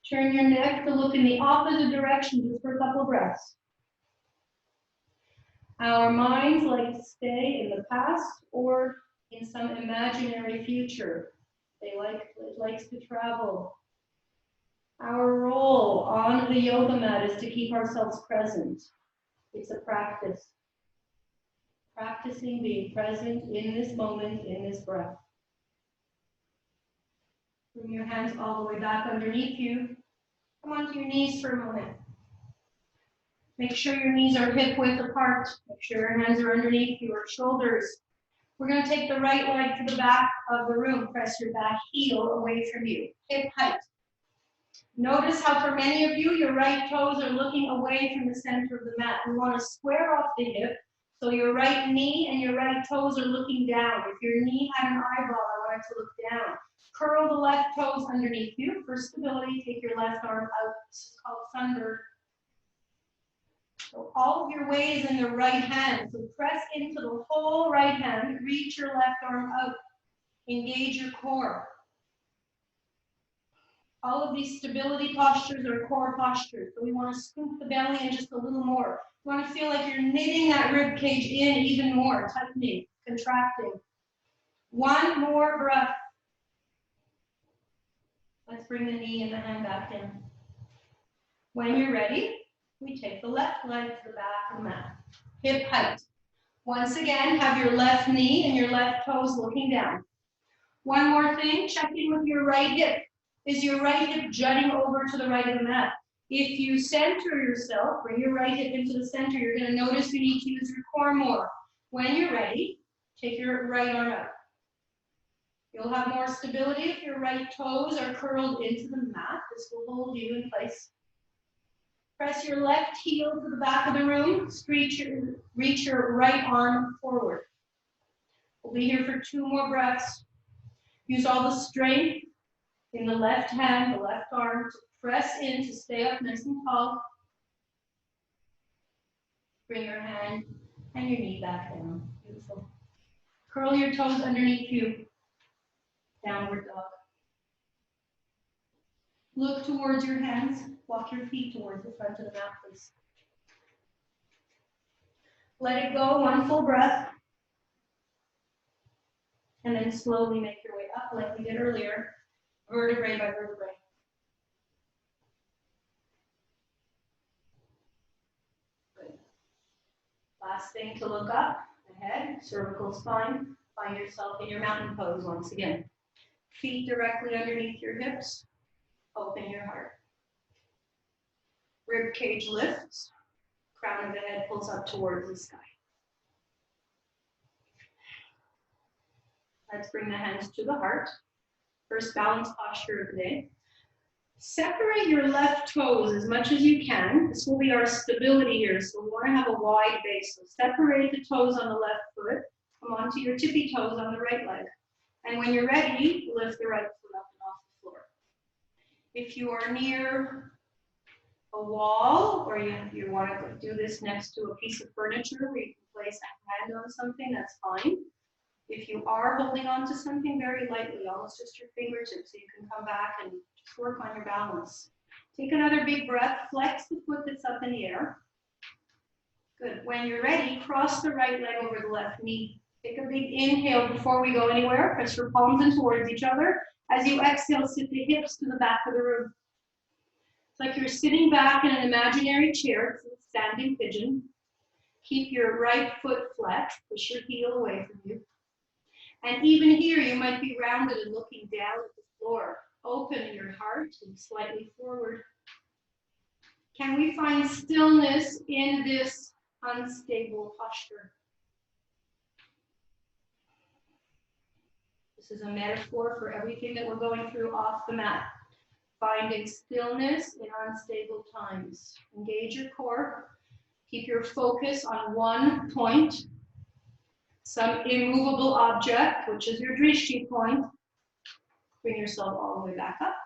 Turn your neck to look in the opposite direction just for a couple breaths. Our minds like to stay in the past or in some imaginary future. It likes to travel. Our role on the yoga mat is to keep ourselves present. It's a practice. Practicing being present in this moment, in this breath. Bring your hands all the way back underneath you. Come onto your knees for a moment. Make sure your knees are hip width apart. Make sure your hands are underneath your shoulders. We're going to take the right leg to the back of the room. Press your back heel away from you. Hip height. Notice how for many of you, your right toes are looking away from the center of the mat. We want to square off the hip. So your right knee and your right toes are looking down. If your knee had an eyeball, I want it to look down. Curl the left toes underneath you. For stability, take your left arm out. This is called sunbird. So all of your weight is in the right hand. So press into the whole right hand. Reach your left arm out. Engage your core. All of these stability postures are core postures. So we want to scoop the belly in just a little more. You want to feel like you're knitting that rib cage in even more, tightening, contracting. One more breath. Let's bring the knee and the hand back in. When you're ready, we take the left leg to the back of the mat. Hip height. Once again, have your left knee and your left toes looking down. One more thing, check in with your right hip. Is your right hip jutting over to the right of the mat? If you center yourself, bring your right hip into the center, you're going to notice you need to use your core more. When you're ready, take your right arm up. You'll have more stability if your right toes are curled into the mat. This will hold you in place. Press your left heel to the back of the room. Reach your right arm forward. We'll be here for 2 more breaths. Use all the strength in the left hand, the left arm to press in to stay up nice and tall. Bring your hand and your knee back down. Beautiful. Curl your toes underneath you. Downward dog. Look towards your hands. Walk your feet towards the front of the mat, please. Let it go, 1 full breath. And then slowly make your way up like we did earlier, vertebrae by vertebrae. Good. Last thing to look up, ahead, cervical spine. Find yourself in your mountain pose once again. Feet directly underneath your hips. Open your heart. Rib cage lifts. Crown of the head pulls up towards the sky. Let's bring the hands to the heart. First balance posture of the day. Separate your left toes as much as you can. This will be our stability here, so we want to have a wide base. So separate the toes on the left foot. Come onto your tippy toes on the right leg. And when you're ready, lift the right foot up and off the floor. If you are near a wall, or you want to do this next to a piece of furniture where you can place a hand on something, that's fine. If you are holding on to something very lightly, almost just your fingertips, so you can come back and just work on your balance. Take another big breath, flex the foot that's up in the air. Good. When you're ready, cross the right leg over the left knee. Take a big inhale before we go anywhere. Press your palms in towards each other. As you exhale, sit the hips to the back of the room. It's like you're sitting back in an imaginary chair. It's a standing pigeon. Keep your right foot flat. Push your heel away from you. And even here, you might be rounded and looking down at the floor. Open your heart and slightly forward. Can we find stillness in this unstable posture? This is a metaphor for everything that we're going through off the mat. Finding stillness in unstable times. Engage your core. Keep your focus on one point. Some immovable object, which is your drishti point. Bring yourself all the way back up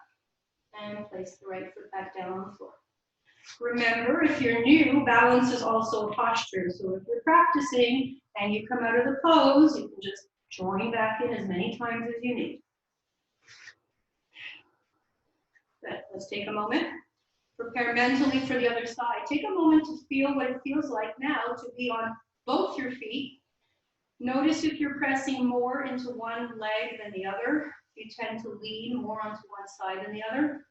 and place the right foot back down on the floor. Remember, if you're new, balance is also a posture. So if you're practicing and you come out of the pose, you can just join back in as many times as you need. Good. Let's take a moment. Prepare mentally for the other side. Take a moment to feel what it feels like now to be on both your feet. Notice if you're pressing more into one leg than the other. You tend to lean more onto one side than the other.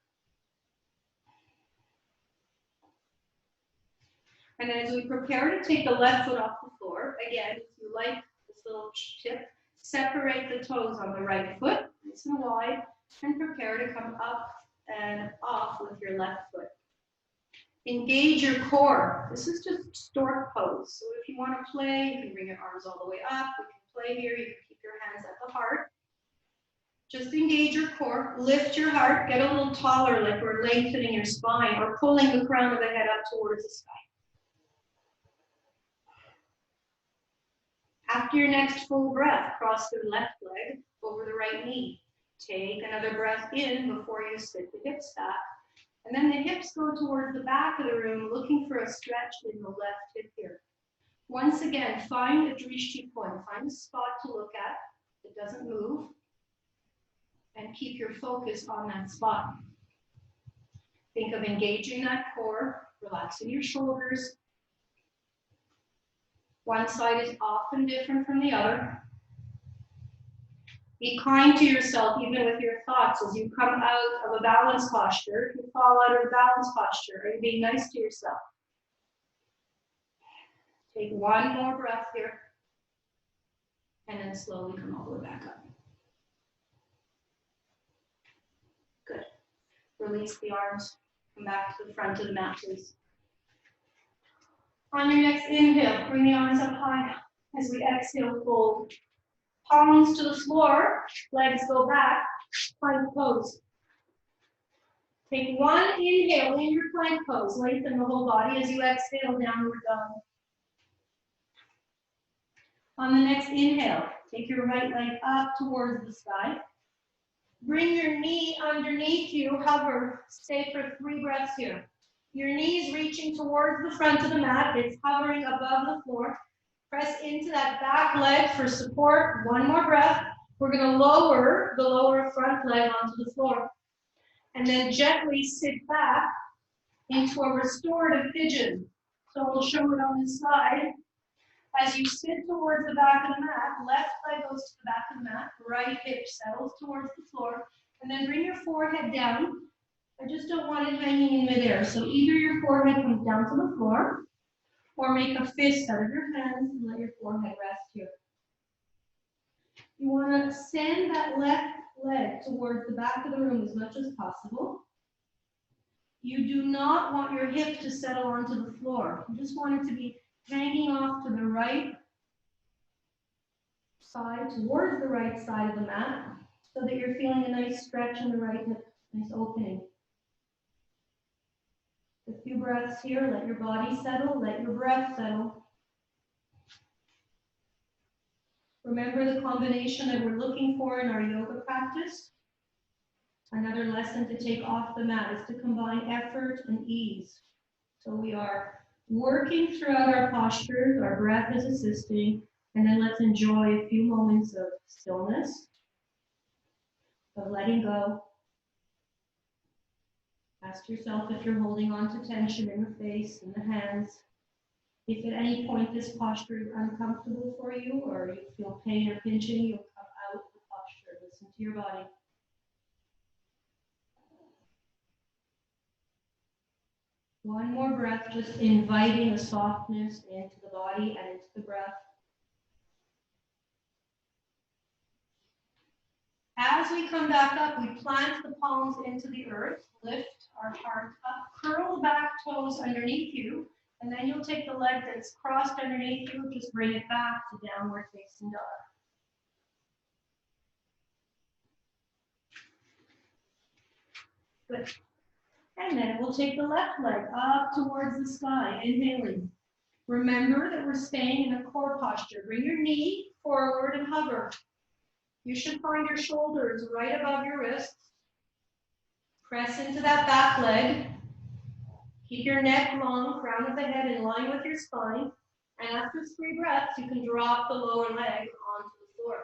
And then as we prepare to take the left foot off the floor, again, if you like this little tip, separate the toes on the right foot, nice and wide, and prepare to come up and off with your left foot. Engage your core. This is just stork pose. So if you want to play, you can bring your arms all the way up. You can play here. You can keep your hands at the heart. Just engage your core. Lift your heart. Get a little taller, like we're lengthening your spine or pulling the crown of the head up towards the sky. After your next full breath, cross the left leg over the right knee. Take another breath in before you sit the hips back. And then the hips go towards the back of the room, looking for a stretch in the left hip here. Once again, find a drishti point. Find a spot to look at that doesn't move. And keep your focus on that spot. Think of engaging that core, relaxing your shoulders. One side is often different from the other. Be kind to yourself, even with your thoughts, as you come out of a balance posture. If you fall out of a balance posture, are you being nice to yourself? Take one more breath here, and then slowly come all the way back up. Good. Release the arms. Come back to the front of the mat, please. On your next inhale, bring the arms up high. As we exhale, fold. Palms to the floor, legs go back, plank pose. Take one inhale in your plank pose. Lengthen the whole body as you exhale, downward dog. On the next inhale, take your right leg up towards the sky. Bring your knee underneath you, hover, stay for 3 breaths here. Your knees reaching towards the front of the mat, it's hovering above the floor. Press into that back leg for support, 1 more breath. We're gonna lower the lower front leg onto the floor. And then gently sit back into a restorative pigeon. So we'll show it on this slide. As you sit towards the back of the mat, left leg goes to the back of the mat, right hip settles towards the floor, and then bring your forehead down. I just don't want it hanging in midair. So either your forehead comes down to the floor, or make a fist out of your hands and let your forehead rest here. You want to send that left leg towards the back of the room as much as possible. You do not want your hip to settle onto the floor. You just want it to be hanging off to the right side, towards the right side of the mat, so that you're feeling a nice stretch in the right hip, nice opening. A few breaths here, let your body settle, let your breath settle. Remember the combination that we're looking for in our yoga practice. Another lesson to take off the mat is to combine effort and ease. So we are working throughout our postures, our breath is assisting, and then let's enjoy a few moments of stillness, of letting go. Ask yourself if you're holding on to tension in the face and the hands. If at any point this posture is uncomfortable for you, or you feel pain or pinching, you'll come out of the posture. Listen to your body. One more breath, just inviting a softness into the body and into the breath. As we come back up, we plant the palms into the earth, lift our heart up, curl the back toes underneath you, and then you'll take the leg that's crossed underneath you, just bring it back to downward facing dog. Good. And then we'll take the left leg up towards the sky, inhaling. Remember that we're staying in a core posture. Bring your knee forward and hover. You should find your shoulders right above your wrists. Press into that back leg. Keep your neck long, crown of the head in line with your spine. And after 3 breaths, you can drop the lower leg onto the floor.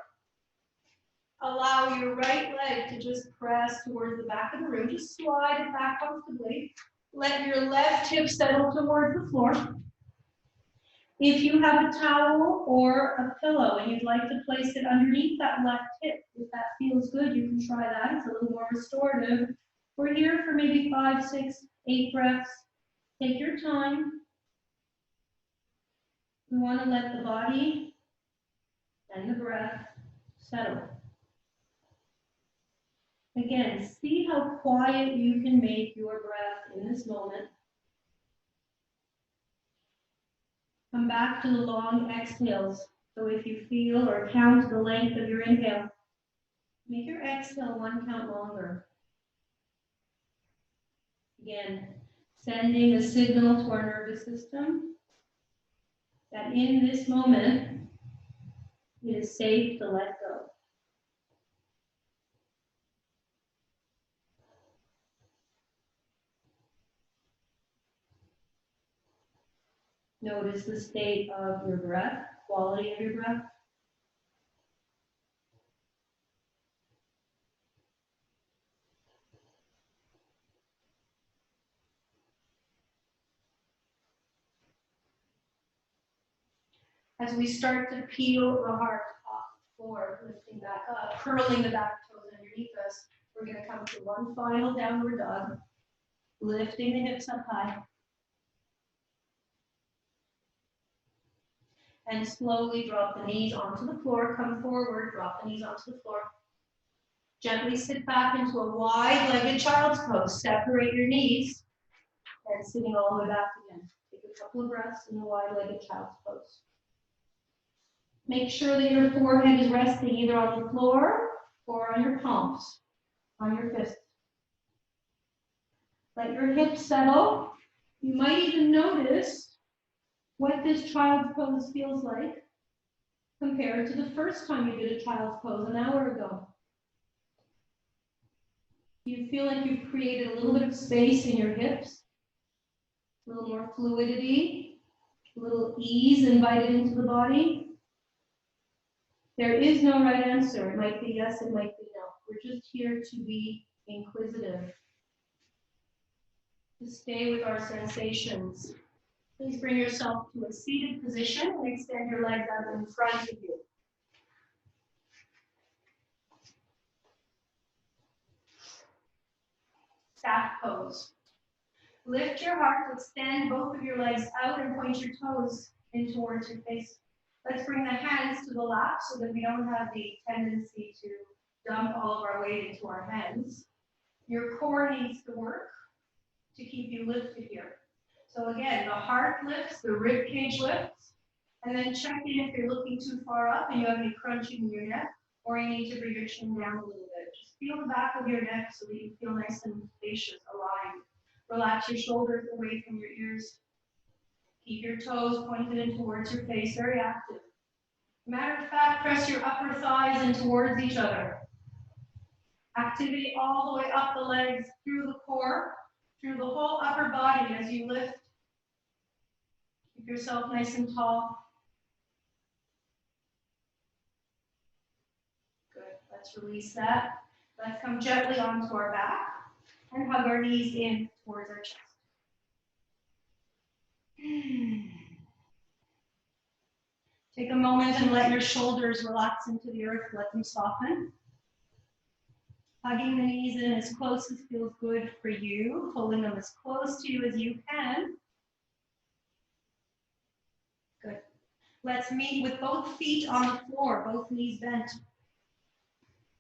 Allow your right leg to just press towards the back of the room. Just slide it back comfortably. Let your left hip settle towards the floor. If you have a towel or a pillow and you'd like to place it underneath that left hip, if that feels good, you can try that. It's a little more restorative. We're here for maybe 5, 6, 8 breaths. Take your time. We want to let the body and the breath settle. Again, see how quiet you can make your breath in this moment. Come back to the long exhales. So if you feel or count the length of your inhale, make your exhale 1 count longer. Again, sending a signal to our nervous system that in this moment, it is safe to let go. Notice the state of your breath, quality of your breath. As we start to peel the heart off the floor, lifting back up, curling the back toes underneath us, we're going to come to one final downward dog, lifting the hips up high. And slowly drop the knees onto the floor, come forward, drop the knees onto the floor. Gently sit back into a wide-legged child's pose. Separate your knees and sitting all the way back again. Take a couple of breaths in a wide-legged child's pose. Make sure that your forehead is resting either on the floor or on your palms, on your fists. Let your hips settle. You might even notice what this child's pose feels like compared to the first time you did a child's pose an hour ago. You feel like you've created a little bit of space in your hips, a little more fluidity, a little ease invited into the body. There is no right answer. It might be yes, it might be no. We're just here to be inquisitive, to stay with our sensations. Please bring yourself to a seated position and extend your legs out in front of you. Staff pose. Lift your heart, extend both of your legs out and point your toes in towards your face. Let's bring the hands to the lap so that we don't have the tendency to dump all of our weight into our hands. Your core needs to work to keep you lifted here. So again, the heart lifts, the rib cage lifts, and then check in if you're looking too far up and you have any crunching in your neck, or you need to bring your chin down a little bit. Just feel the back of your neck so that you feel nice and spacious, aligned. Relax your shoulders away from your ears. Keep your toes pointed in towards your face, very active. Matter of fact, press your upper thighs in towards each other. Activity all the way up the legs, through the core, through the whole upper body as you lift. Keep yourself nice and tall. Good, let's release that. Let's come gently onto our back and hug our knees in towards our chest. Take a moment and let your shoulders relax into the earth, let them soften. Hugging the knees in as close as feels good for you, pulling them as close to you as you can. Good. Let's meet with both feet on the floor, both knees bent.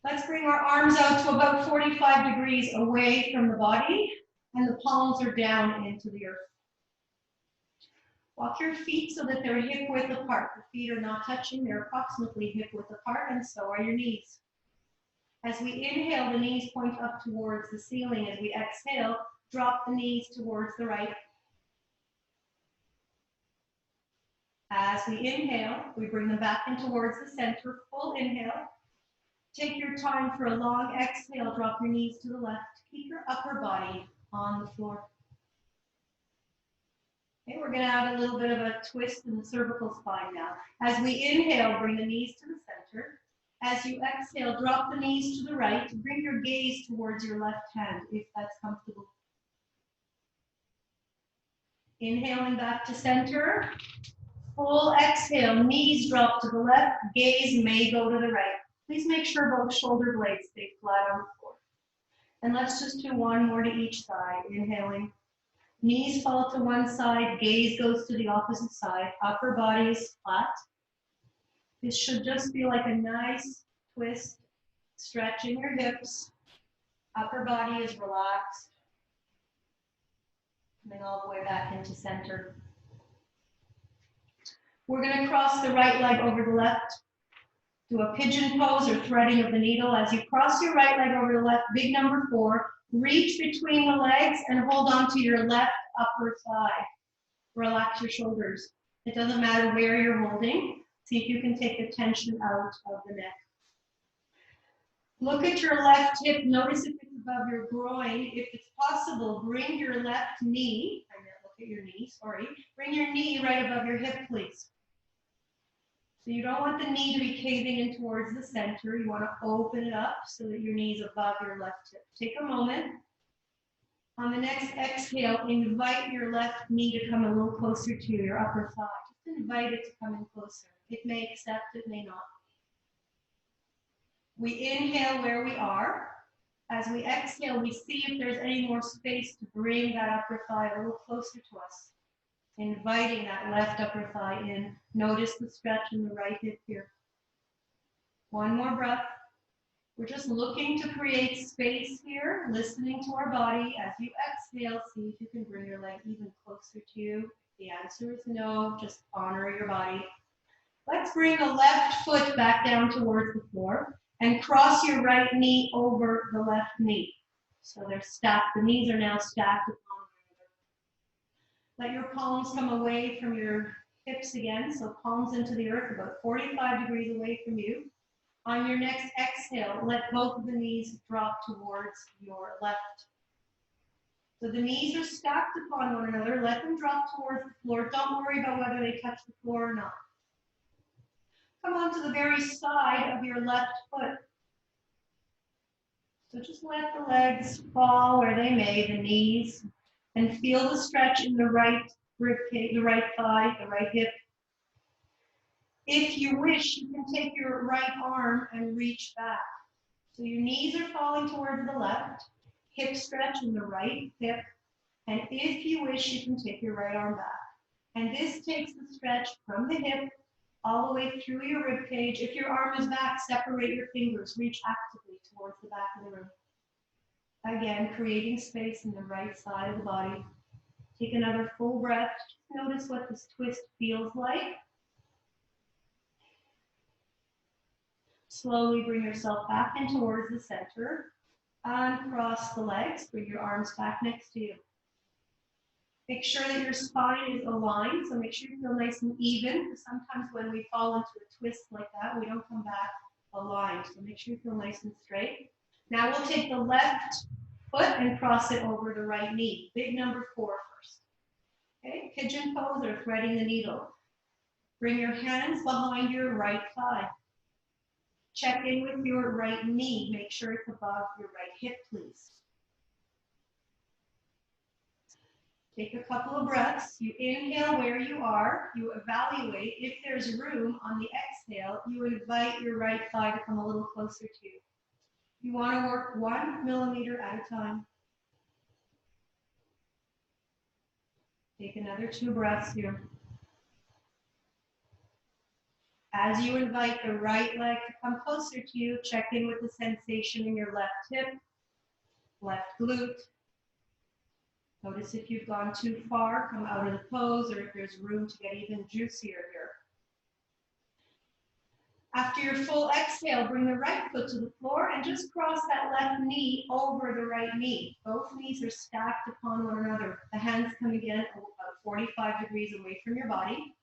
Let's bring our arms out to about 45 degrees away from the body, and the palms are down into the earth. Walk your feet so that they're hip width apart. The feet are not touching, they're approximately hip width apart, and so are your knees. As we inhale, the knees point up towards the ceiling. As we exhale, drop the knees towards the right. As we inhale, we bring them back in towards the center. Full inhale. Take your time for a long exhale. Drop your knees to the left. Keep your upper body on the floor. Okay, we're going to add a little bit of a twist in the cervical spine now. As we inhale, bring the knees to the center. As you exhale, drop the knees to the right. Bring your gaze towards your left hand, if that's comfortable. Inhaling back to center. Full exhale, knees drop to the left, gaze may go to the right. Please make sure both shoulder blades stay flat on the floor. And let's just do one more to each side. Inhaling. Knees fall to one side, gaze goes to the opposite side. Upper body is flat. This should just feel like a nice twist, stretching your hips. Upper body is relaxed. Coming all the way back into center. We're going to cross the right leg over the left. Do a pigeon pose or threading of the needle. As you cross your right leg over the left, big number 4, reach between the legs and hold on to your left upper thigh. Relax your shoulders. It doesn't matter where you're holding. See if you can take the tension out of the neck. Look at your left hip. Notice if it's above your groin. If it's possible, bring your left knee, I meant look at your knee, sorry. Bring your knee right above your hip, please. So you don't want the knee to be caving in towards the center. You want to open it up so that your knee is above your left hip. Take a moment. On the next exhale, invite your left knee to come a little closer to your upper thigh. invite it to come in closer. It may accept, it may not. We inhale where we are. As we exhale, we see if there's any more space to bring that upper thigh a little closer to us. Inviting that left upper thigh in. Notice the stretch in the right hip here. One more breath. We're just looking to create space here, listening to our body. As you exhale, see if you can bring your leg even closer to you. If the answer is no, just honor your body. Let's bring the left foot back down towards the floor and cross your right knee over the left knee. So they're stacked. The knees are now stacked upon one another. Let your palms come away from your hips again. So palms into the earth, about 45 degrees away from you. On your next exhale, let both of the knees drop towards your left. So the knees are stacked upon one another. Let them drop towards the floor. Don't worry about whether they touch the floor or not. Come on to the very side of your left foot. So just let the legs fall where they may, the knees, and feel the stretch in the right rib cage, the right thigh, the right hip. If you wish, you can take your right arm and reach back. So your knees are falling towards the left, hip stretch in the right hip, and if you wish, you can take your right arm back. And this takes the stretch from the hip all the way through your rib cage. If your arm is back, separate your fingers, reach actively towards the back of the room. Again, creating space in the right side of the body. Take another full breath. Just notice what this twist feels like. Slowly bring yourself back in towards the center. Uncross the legs, bring your arms back next to you. Make sure that your spine is aligned, so make sure you feel nice and even, because sometimes when we fall into a twist like that, we don't come back aligned. So make sure you feel nice and straight. Now we'll take the left foot and cross it over the right knee. Big number 4 first. Okay, pigeon pose or threading the needle. Bring your hands behind your right thigh. Check in with your right knee. Make sure it's above your right hip, please. Take a couple of breaths. You inhale where you are. You evaluate. If there's room on the exhale, you invite your right thigh to come a little closer to you. You want to work 1 millimeter at a time. Take another 2 breaths here. As you invite the right leg to come closer to you, check in with the sensation in your left hip, left glute. Notice if you've gone too far, come out of the pose, or if there's room to get even juicier here. After your full exhale, bring the right foot to the floor and just cross that left knee over the right knee. Both knees are stacked upon one another. The hands come again about 45 degrees away from your body.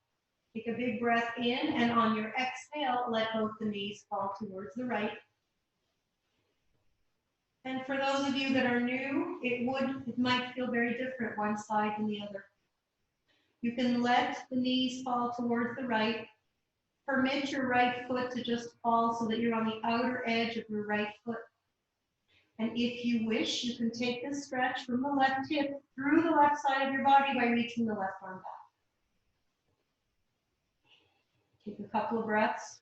Take a big breath in, and on your exhale, let both the knees fall towards the right. And for those of you that are new, it might feel very different one side than the other. You can let the knees fall towards the right. Permit your right foot to just fall so that you're on the outer edge of your right foot. And if you wish, you can take this stretch from the left hip through the left side of your body by reaching the left arm back. Take a couple of breaths.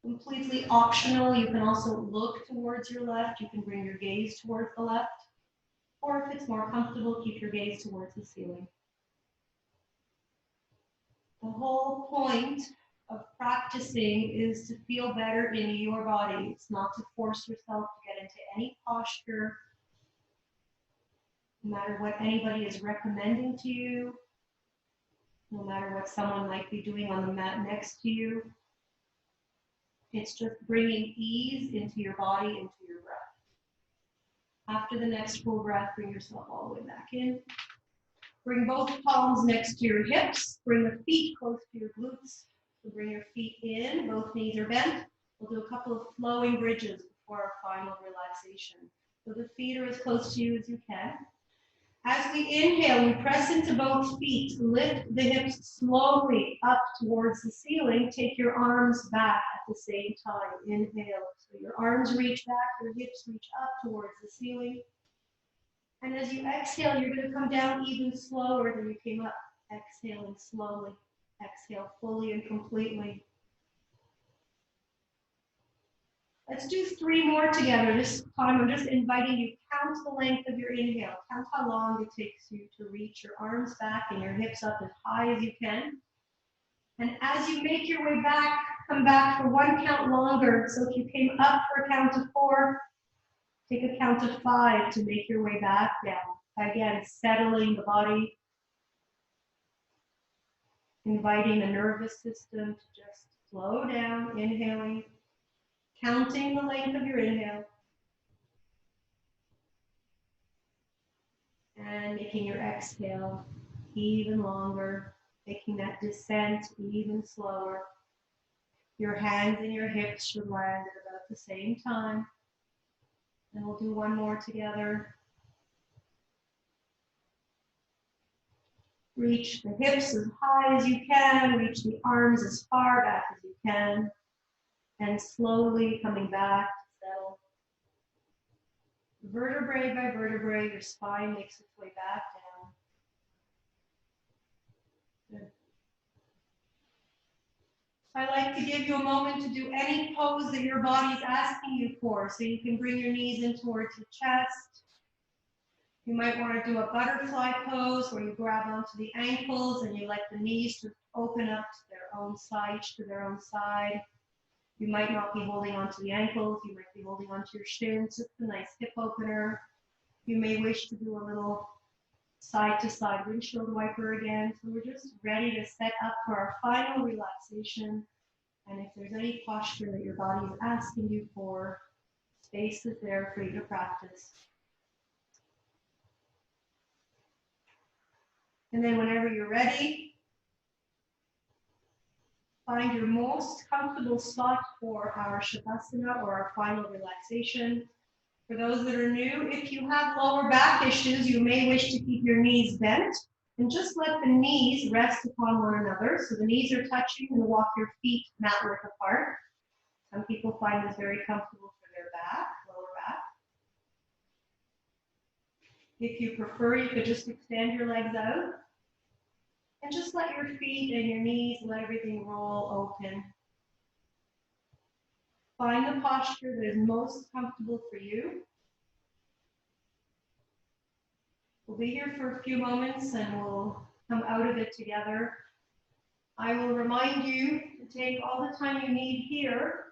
Completely optional. You can also look towards your left. You can bring your gaze towards the left. Or if it's more comfortable, keep your gaze towards the ceiling. The whole point of practicing is to feel better in your body. It's not to force yourself to get into any posture, no matter what anybody is recommending to you, no matter what someone might be doing on the mat next to you. It's just bringing ease into your body, into your breath. After the next full breath, bring yourself all the way back in. Bring both palms next to your hips. Bring the feet close to your glutes. So bring your feet in, both knees are bent. We'll do a couple of flowing bridges before our final relaxation. So the feet are as close to you as you can. As we inhale, we press into both feet. Lift the hips slowly up towards the ceiling. Take your arms back at the same time. Inhale. So your arms reach back, your hips reach up towards the ceiling. And as you exhale, you're going to come down even slower than you came up. Exhaling slowly. Exhale fully and completely. Let's do 3 more together. This time I'm just inviting you, count the length of your inhale. Count how long it takes you to reach your arms back and your hips up as high as you can. And as you make your way back, come back for 1 count longer. So if you came up for a count of 4, take a count of 5 to make your way back down. Again, settling the body, inviting the nervous system to just slow down, inhaling, counting the length of your inhale, and making your exhale even longer, making that descent even slower. Your hands and your hips should land at about the same time. And we'll do 1 more together. Reach the hips as high as you can, reach the arms as far back as you can, and slowly coming back to settle. Vertebrae by vertebrae, your spine makes its way back down. Good. I like to give you a moment to do any pose that your body's asking you for. So you can bring your knees in towards the chest. You might want to do a butterfly pose where you grab onto the ankles and you let the knees just open up to their own side, to their own side. You might not be holding onto the ankles. You might be holding onto your shins, just a nice hip opener. You may wish to do a little side-to-side windshield wiper again. So we're just ready to set up for our final relaxation. And if there's any posture that your body is asking you for, space is there for you to practice. And then whenever you're ready, find your most comfortable spot for our Shavasana or our final relaxation. For those that are new, if you have lower back issues, you may wish to keep your knees bent and just let the knees rest upon one another. So the knees are touching and walk your feet mat width apart. Some people find this very comfortable for their back, lower back. If you prefer, you could just extend your legs out and just let your feet and your knees, let everything roll open. Find the posture that is most comfortable for you. We'll be here for a few moments and we'll come out of it together. I will remind you to take all the time you need here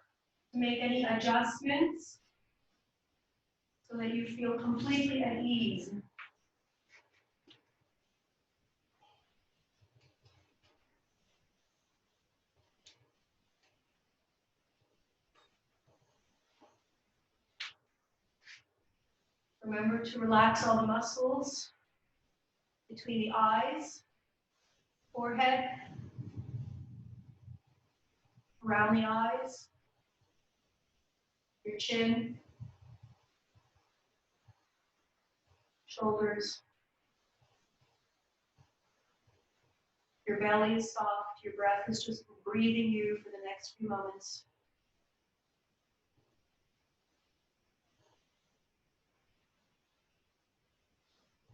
to make any adjustments so that you feel completely at ease. Remember to relax all the muscles between the eyes, forehead, around the eyes, your chin, shoulders. Your belly is soft. Your breath is just breathing you for the next few moments.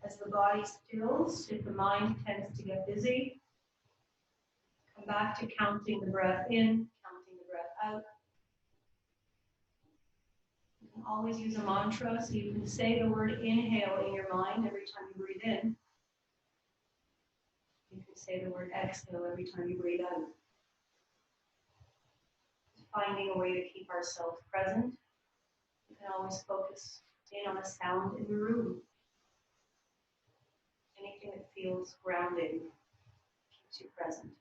As the body stills, if the mind tends to get busy, come back to counting the breath in, counting the breath out. You can always use a mantra, so you can say the word inhale in your mind every time you breathe in. You can say the word exhale every time you breathe out. Finding a way to keep ourselves present. You can always focus in on a sound in the room. Anything that feels grounding keeps you present.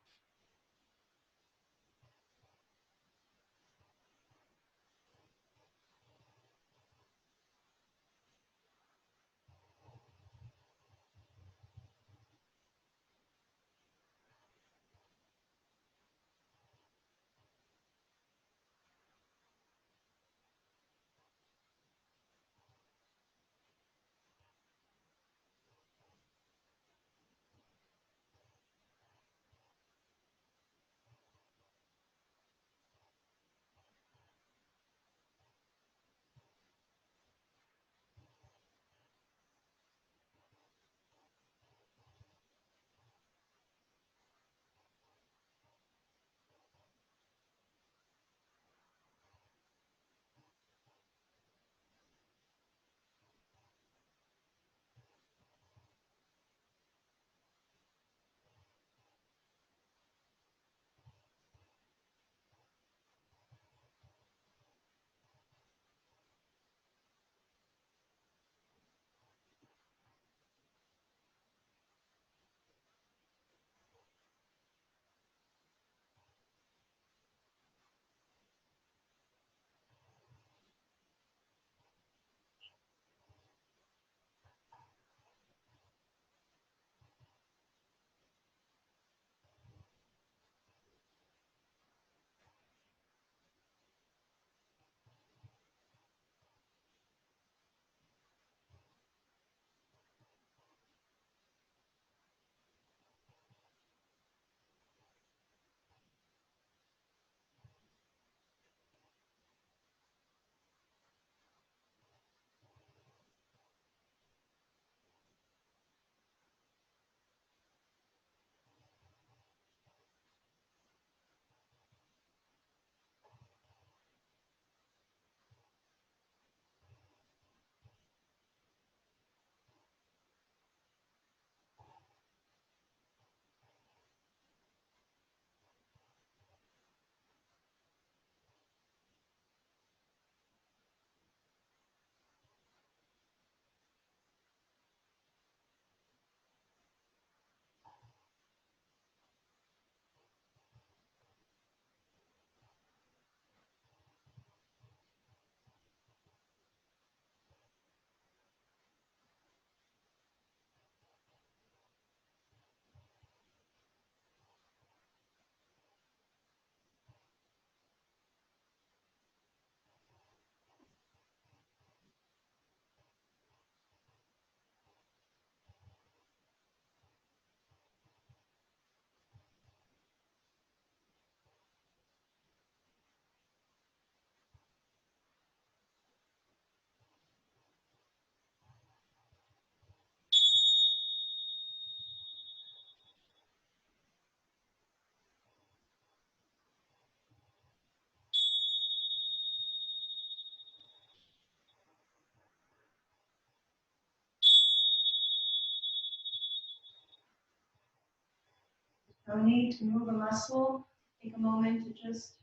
No need to move a muscle. Take a moment to just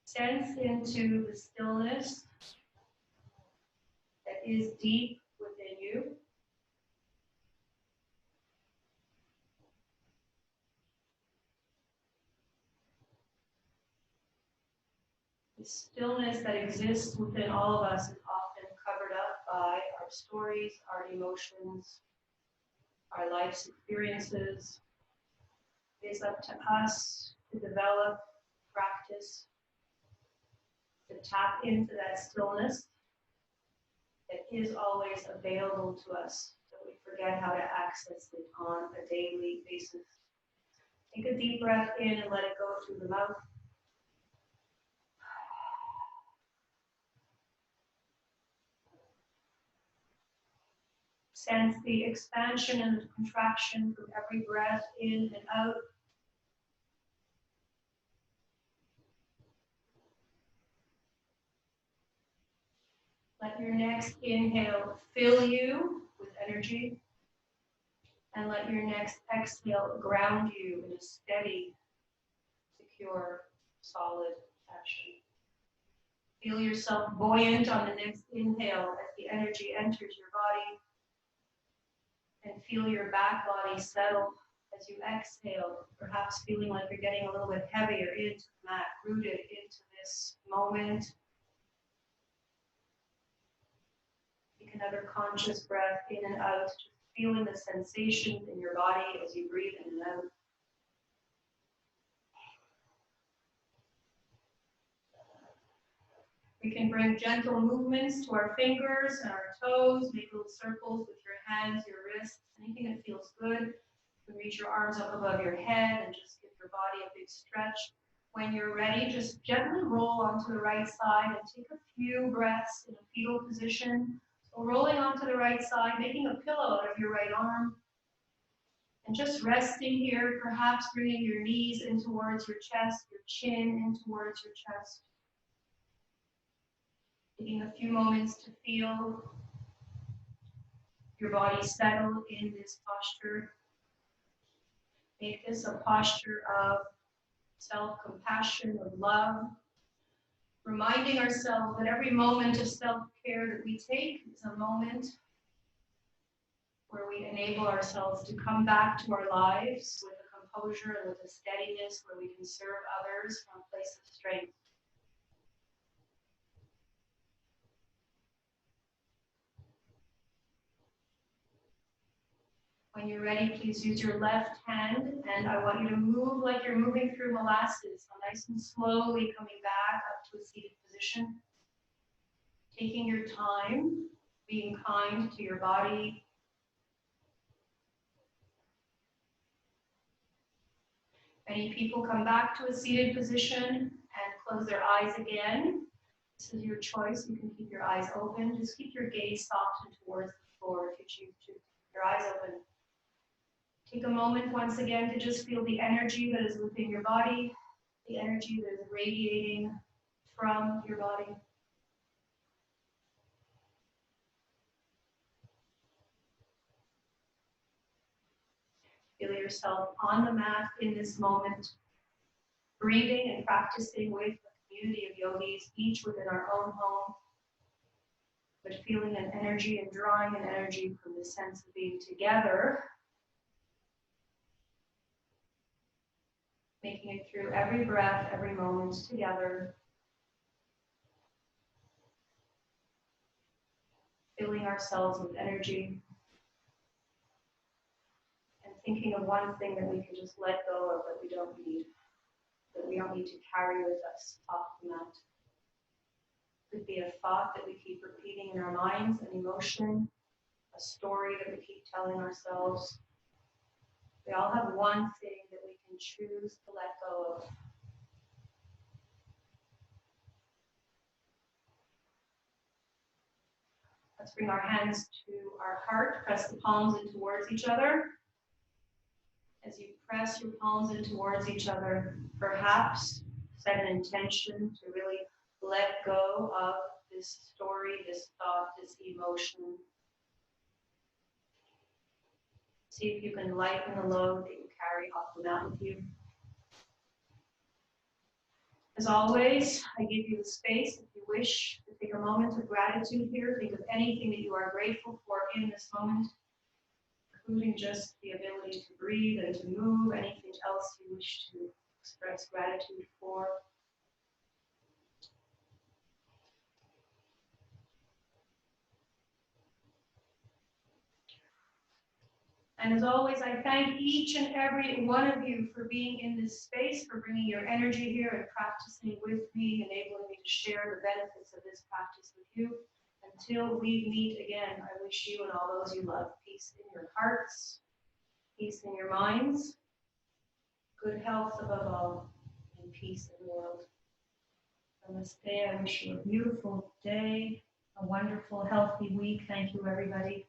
sense into the stillness that is deep within you. The stillness that exists within all of us is often covered up by our stories, our emotions, our life's experiences. It is up to us to develop, practice, to tap into that stillness that is always available to us, so we forget how to access it on a daily basis. Take a deep breath in and let it go through the mouth. Sense the expansion and the contraction from every breath in and out. Let your next inhale fill you with energy, and let your next exhale ground you in a steady, secure, solid action. Feel yourself buoyant on the next inhale as the energy enters your body, and feel your back body settle as you exhale, perhaps feeling like you're getting a little bit heavier into the mat, rooted into this moment. Take another conscious breath in and out, just feeling the sensations in your body as you breathe in and out. We can bring gentle movements to our fingers and our toes, make little circles with your hands, your wrists, anything that feels good. You can reach your arms up above your head and just give your body a big stretch. When you're ready, just gently roll onto the right side and take a few breaths in a fetal position. So rolling onto the right side, making a pillow out of your right arm. And just resting here, perhaps bringing your knees in towards your chest, your chin in towards your chest. Taking a few moments to feel your body settle in this posture. Make this a posture of self-compassion, of love, reminding ourselves that every moment of self-care that we take is a moment where we enable ourselves to come back to our lives with a composure and with a steadiness where we can serve others from a place of strength. When you're ready, please use your left hand, and I want you to move like you're moving through molasses, so nice and slowly coming back up to a seated position. Taking your time, being kind to your body. Many people come back to a seated position and close their eyes again. This is your choice. You can keep your eyes open. Just keep your gaze soft and towards the floor if you choose to. Keep your eyes open. Take a moment once again to just feel the energy that is within your body, the energy that is radiating from your body. Feel yourself on the mat in this moment, breathing and practicing with a community of yogis, each within our own home, but feeling an energy and drawing an energy from the sense of being together, making it through every breath, every moment together, filling ourselves with energy, and thinking of one thing that we can just let go of that we don't need to carry with us off the mat. It could be a thought that we keep repeating in our minds, an emotion, a story that we keep telling ourselves. We all have one thing that we can choose to let go of. Let's bring our hands to our heart, press the palms in towards each other. As you press your palms in towards each other, perhaps set an intention to really let go of this story, this thought, this emotion. See if you can lighten the load that you carry off the mat with you. As always, I give you the space if you wish to take a moment of gratitude here. Think of anything that you are grateful for in this moment, including just the ability to breathe and to move, anything else you wish to express gratitude for. And as always, I thank each and every one of you for being in this space, for bringing your energy here and practicing with me, enabling me to share the benefits of this practice with you. Until we meet again, I wish you and all those you love peace in your hearts, peace in your minds, good health above all, and peace in the world. Namaste. I wish you a beautiful day, a wonderful, healthy week. Thank you, everybody.